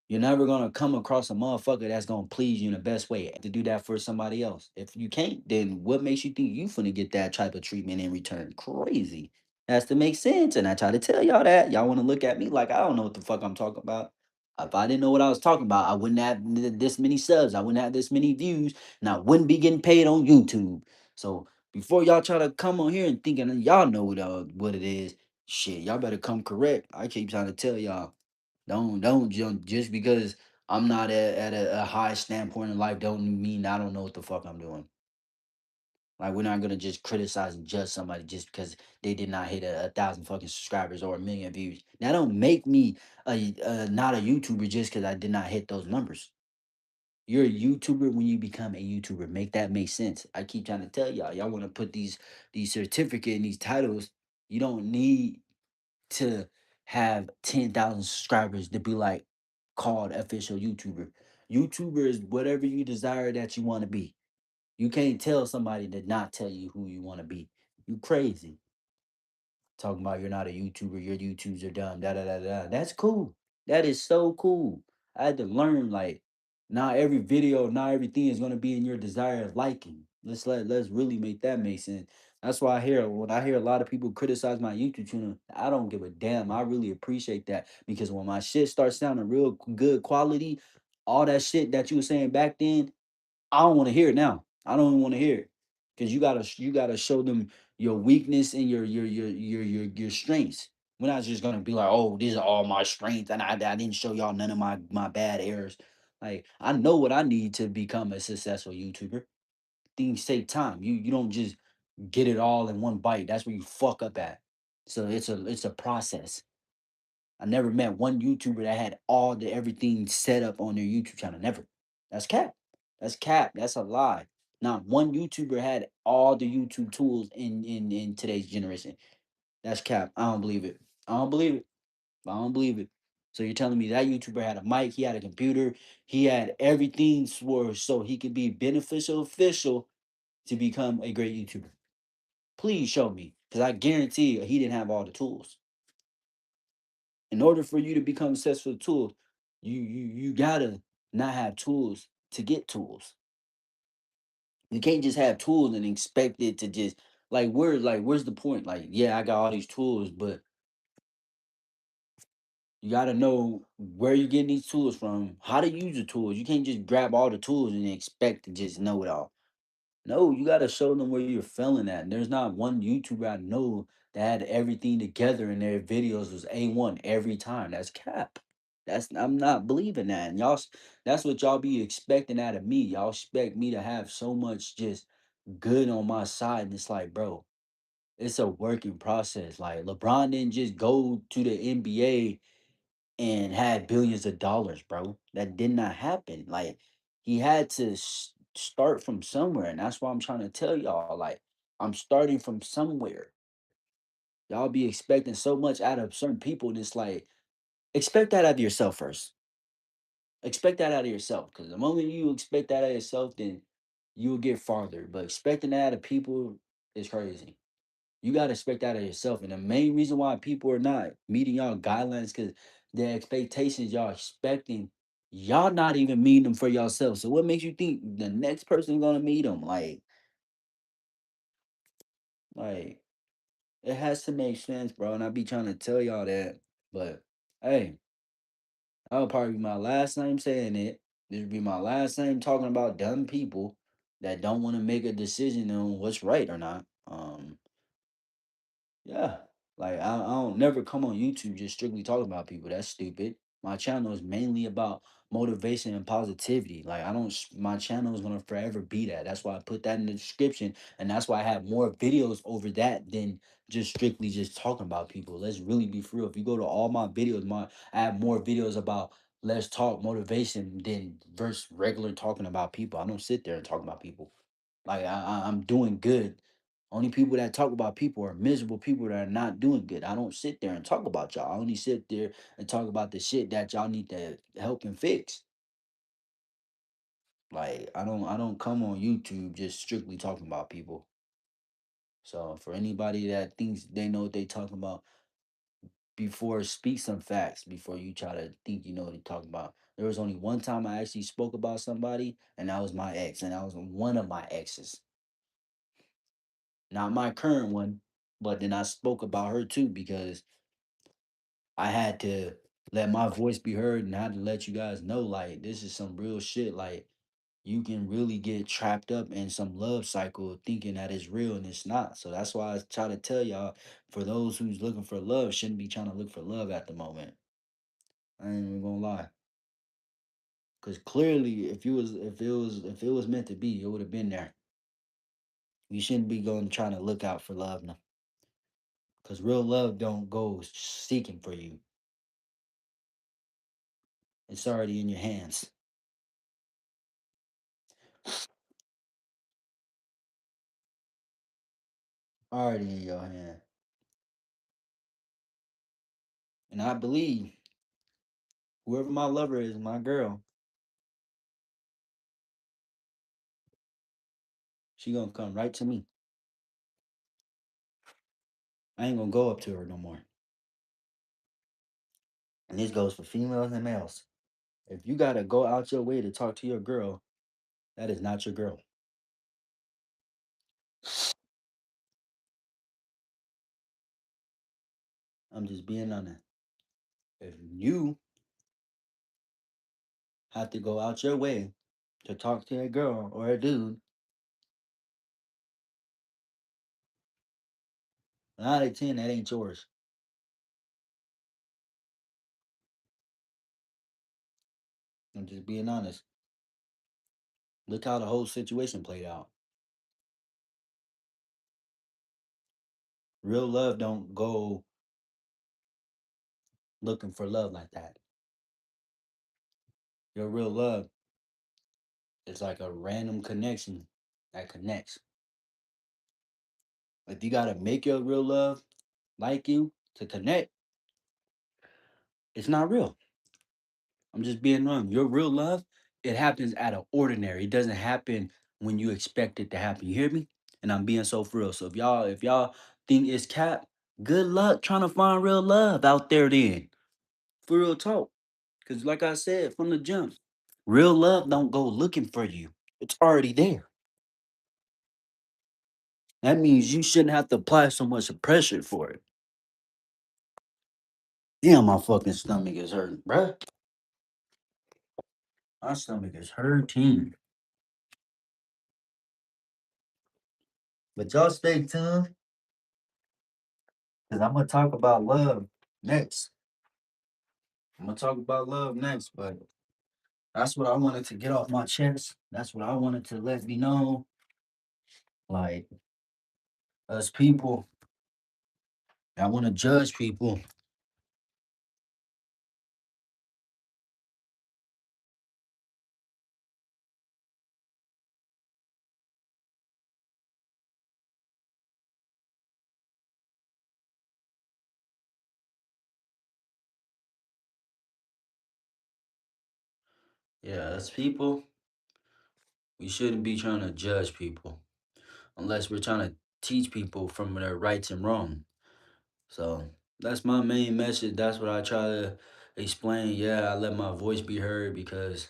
You're never gonna come across a motherfucker that's gonna please you in the best way to do that for somebody else. If you can't, then what makes you think you finna get that type of treatment in return? Crazy. Has to make sense. And I try to tell y'all that. Y'all wanna look at me like I don't know what the fuck I'm talking about. If I didn't know what I was talking about, I wouldn't have this many subs. I wouldn't have this many views, and I wouldn't be getting paid on YouTube. So before y'all try to come on here and thinking that y'all know what it is, shit, y'all better come correct. I keep trying to tell y'all. Don't jump just because I'm not at a high standpoint in life don't mean I don't know what the fuck I'm doing. Like we're not gonna just criticize and judge somebody just because they did not hit a thousand fucking subscribers or a million views. That don't make me not a YouTuber just because I did not hit those numbers. You're a YouTuber when you become a YouTuber. Make that make sense. I keep trying to tell y'all. Y'all want to put these certificate and these titles. You don't need to have 10,000 subscribers to be like called official YouTuber. YouTuber is whatever you desire that you want to be. You can't tell somebody to not tell you who you want to be. You crazy. Talking about you're not a YouTuber, your YouTubes are dumb, da da da da. That's cool. That is so cool. I had to learn like not every video, not everything is gonna be in your desired liking. Let's really make that make sense. That's why I hear when I hear a lot of people criticize my YouTube channel, I don't give a damn. I really appreciate that because when my shit starts sounding real good quality, all that shit that you were saying back then, I don't want to hear it now. I don't even want to hear it because you gotta show them your weakness and your strengths. We're not just gonna be like, oh, these are all my strengths, and I didn't show y'all none of my bad errors. Like I know what I need to become a successful YouTuber. Things take time. You don't just get it all in one bite. That's where you fuck up at. So it's a process. I never met one YouTuber that had all the everything set up on their YouTube channel. Never. That's cap. That's cap. That's a lie. Not one YouTuber had all the YouTube tools in today's generation. That's cap. I don't believe it. I don't believe it. I don't believe it. So you're telling me that YouTuber had a mic, he had a computer, he had everything so he could be beneficial official to become a great YouTuber. Please show me, because I guarantee you he didn't have all the tools. In order for you to become successful tool, you gotta not have tools to get tools. You can't just have tools and expect it to just where's the point? Like, yeah, I got all these tools, but you gotta know where you're getting these tools from, how to use the tools. You can't just grab all the tools and expect to just know it all. No, you gotta show them where you're failing at. And there's not one YouTuber I know that had everything together and their videos was A1 every time. That's cap. I'm not believing that. And that's what y'all be expecting out of me. Y'all expect me to have so much just good on my side. And it's like, bro, it's a working process. Like LeBron didn't just go to the NBA and had billions of dollars, bro. That did not happen. Like he had to start from somewhere, and that's why I'm trying to tell y'all. Like I'm starting from somewhere. Y'all be expecting so much out of certain people, and it's like expect that out of yourself first. Expect that out of yourself, because the moment you expect that out of yourself, then you'll get farther. But expecting that out of people is crazy. You gotta expect that of yourself. And the main reason why people are not meeting y'all guidelines because the expectations y'all expecting, y'all not even meeting them for yourself. So what makes you think the next person gonna meet them? Like it has to make sense, bro. And I be trying to tell y'all that. But hey, that'll probably be my last time saying it. This will be my last time talking about dumb people that don't want to make a decision on what's right or not. Yeah. Like I don't never come on YouTube just strictly talking about people. That's stupid. My channel is mainly about motivation and positivity. Like I don't my channel is gonna forever be that. That's why I put that in the description. And that's why I have more videos over that than just strictly just talking about people. Let's really be for real. If you go to all my videos, I have more videos about let's talk motivation than versus regular talking about people. I don't sit there and talk about people. Like I'm doing good. Only people that talk about people are miserable people that are not doing good. I don't sit there and talk about y'all. I only sit there and talk about the shit that y'all need to help and fix. Like I don't come on YouTube just strictly talking about people. So for anybody that thinks they know what they talking about, before speak some facts before you try to think you know what you're talking about. There was only one time I actually spoke about somebody, and that was my ex, and that was one of my exes. Not my current one, but then I spoke about her too because I had to let my voice be heard and I had to let you guys know like this is some real shit. Like you can really get trapped up in some love cycle thinking that it's real and it's not. So that's why I try to tell y'all for those who's looking for love, shouldn't be trying to look for love at the moment. I ain't even gonna lie. Cause clearly if it was meant to be, it would have been there. You shouldn't be going trying to look out for love now. Cause real love don't go seeking for you. It's already in your hands. Already in your hand. And I believe whoever my lover is, my girl, she gonna come right to me. I ain't gonna go up to her no more. And this goes for females and males. If you gotta go out your way to talk to your girl, that is not your girl. I'm just being honest. If you have to go out your way to talk to a girl or a dude, 9 out of 10, that ain't yours. I'm just being honest. Look how the whole situation played out. Real love don't go looking for love like that. Your real love is like a random connection that connects. If you gotta make your real love like you to connect, it's not real. I'm just being honest. Your real love, it happens out of ordinary. It doesn't happen when you expect it to happen. You hear me? And I'm being so for real. So if y'all think it's cap, good luck trying to find real love out there then. For real talk. Cause like I said from the jump, real love don't go looking for you. It's already there. That means you shouldn't have to apply so much pressure for it. Damn, my fucking stomach is hurting, bruh. My stomach is hurting. But y'all stay tuned, because I'm gonna talk about love next. I'm gonna talk about love next, but that's what I wanted to get off my chest. That's what I wanted to let me know. Like, us people, I want to judge people. Yeah, us people, we shouldn't be trying to judge people unless we're trying to teach people from their rights and wrong. So that's my main message. That's what I try to explain. Yeah, I let my voice be heard because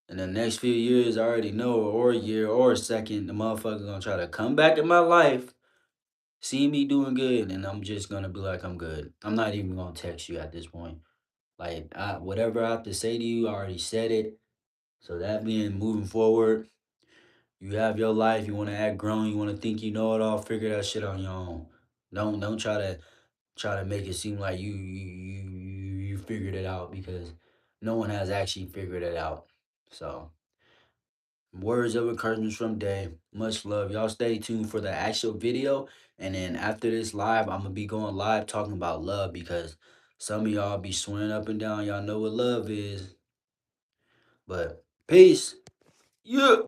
in the next few years, I already know, or a year or a second, the motherfucker gonna try to come back in my life, see me doing good, and I'm just gonna be like, I'm good. I'm not even gonna text you at this point. Like, whatever I have to say to you, I already said it. So that being moving forward, you have your life. You want to act grown. You want to think you know it all. Figure that shit on your own. Don't try to make it seem like you figured it out, because no one has actually figured it out. So words of encouragement from Day. Much love. Y'all stay tuned for the actual video. And then after this live, I'm gonna be going live talking about love, because some of y'all be swearing up and down. Y'all know what love is. But peace. Yeah.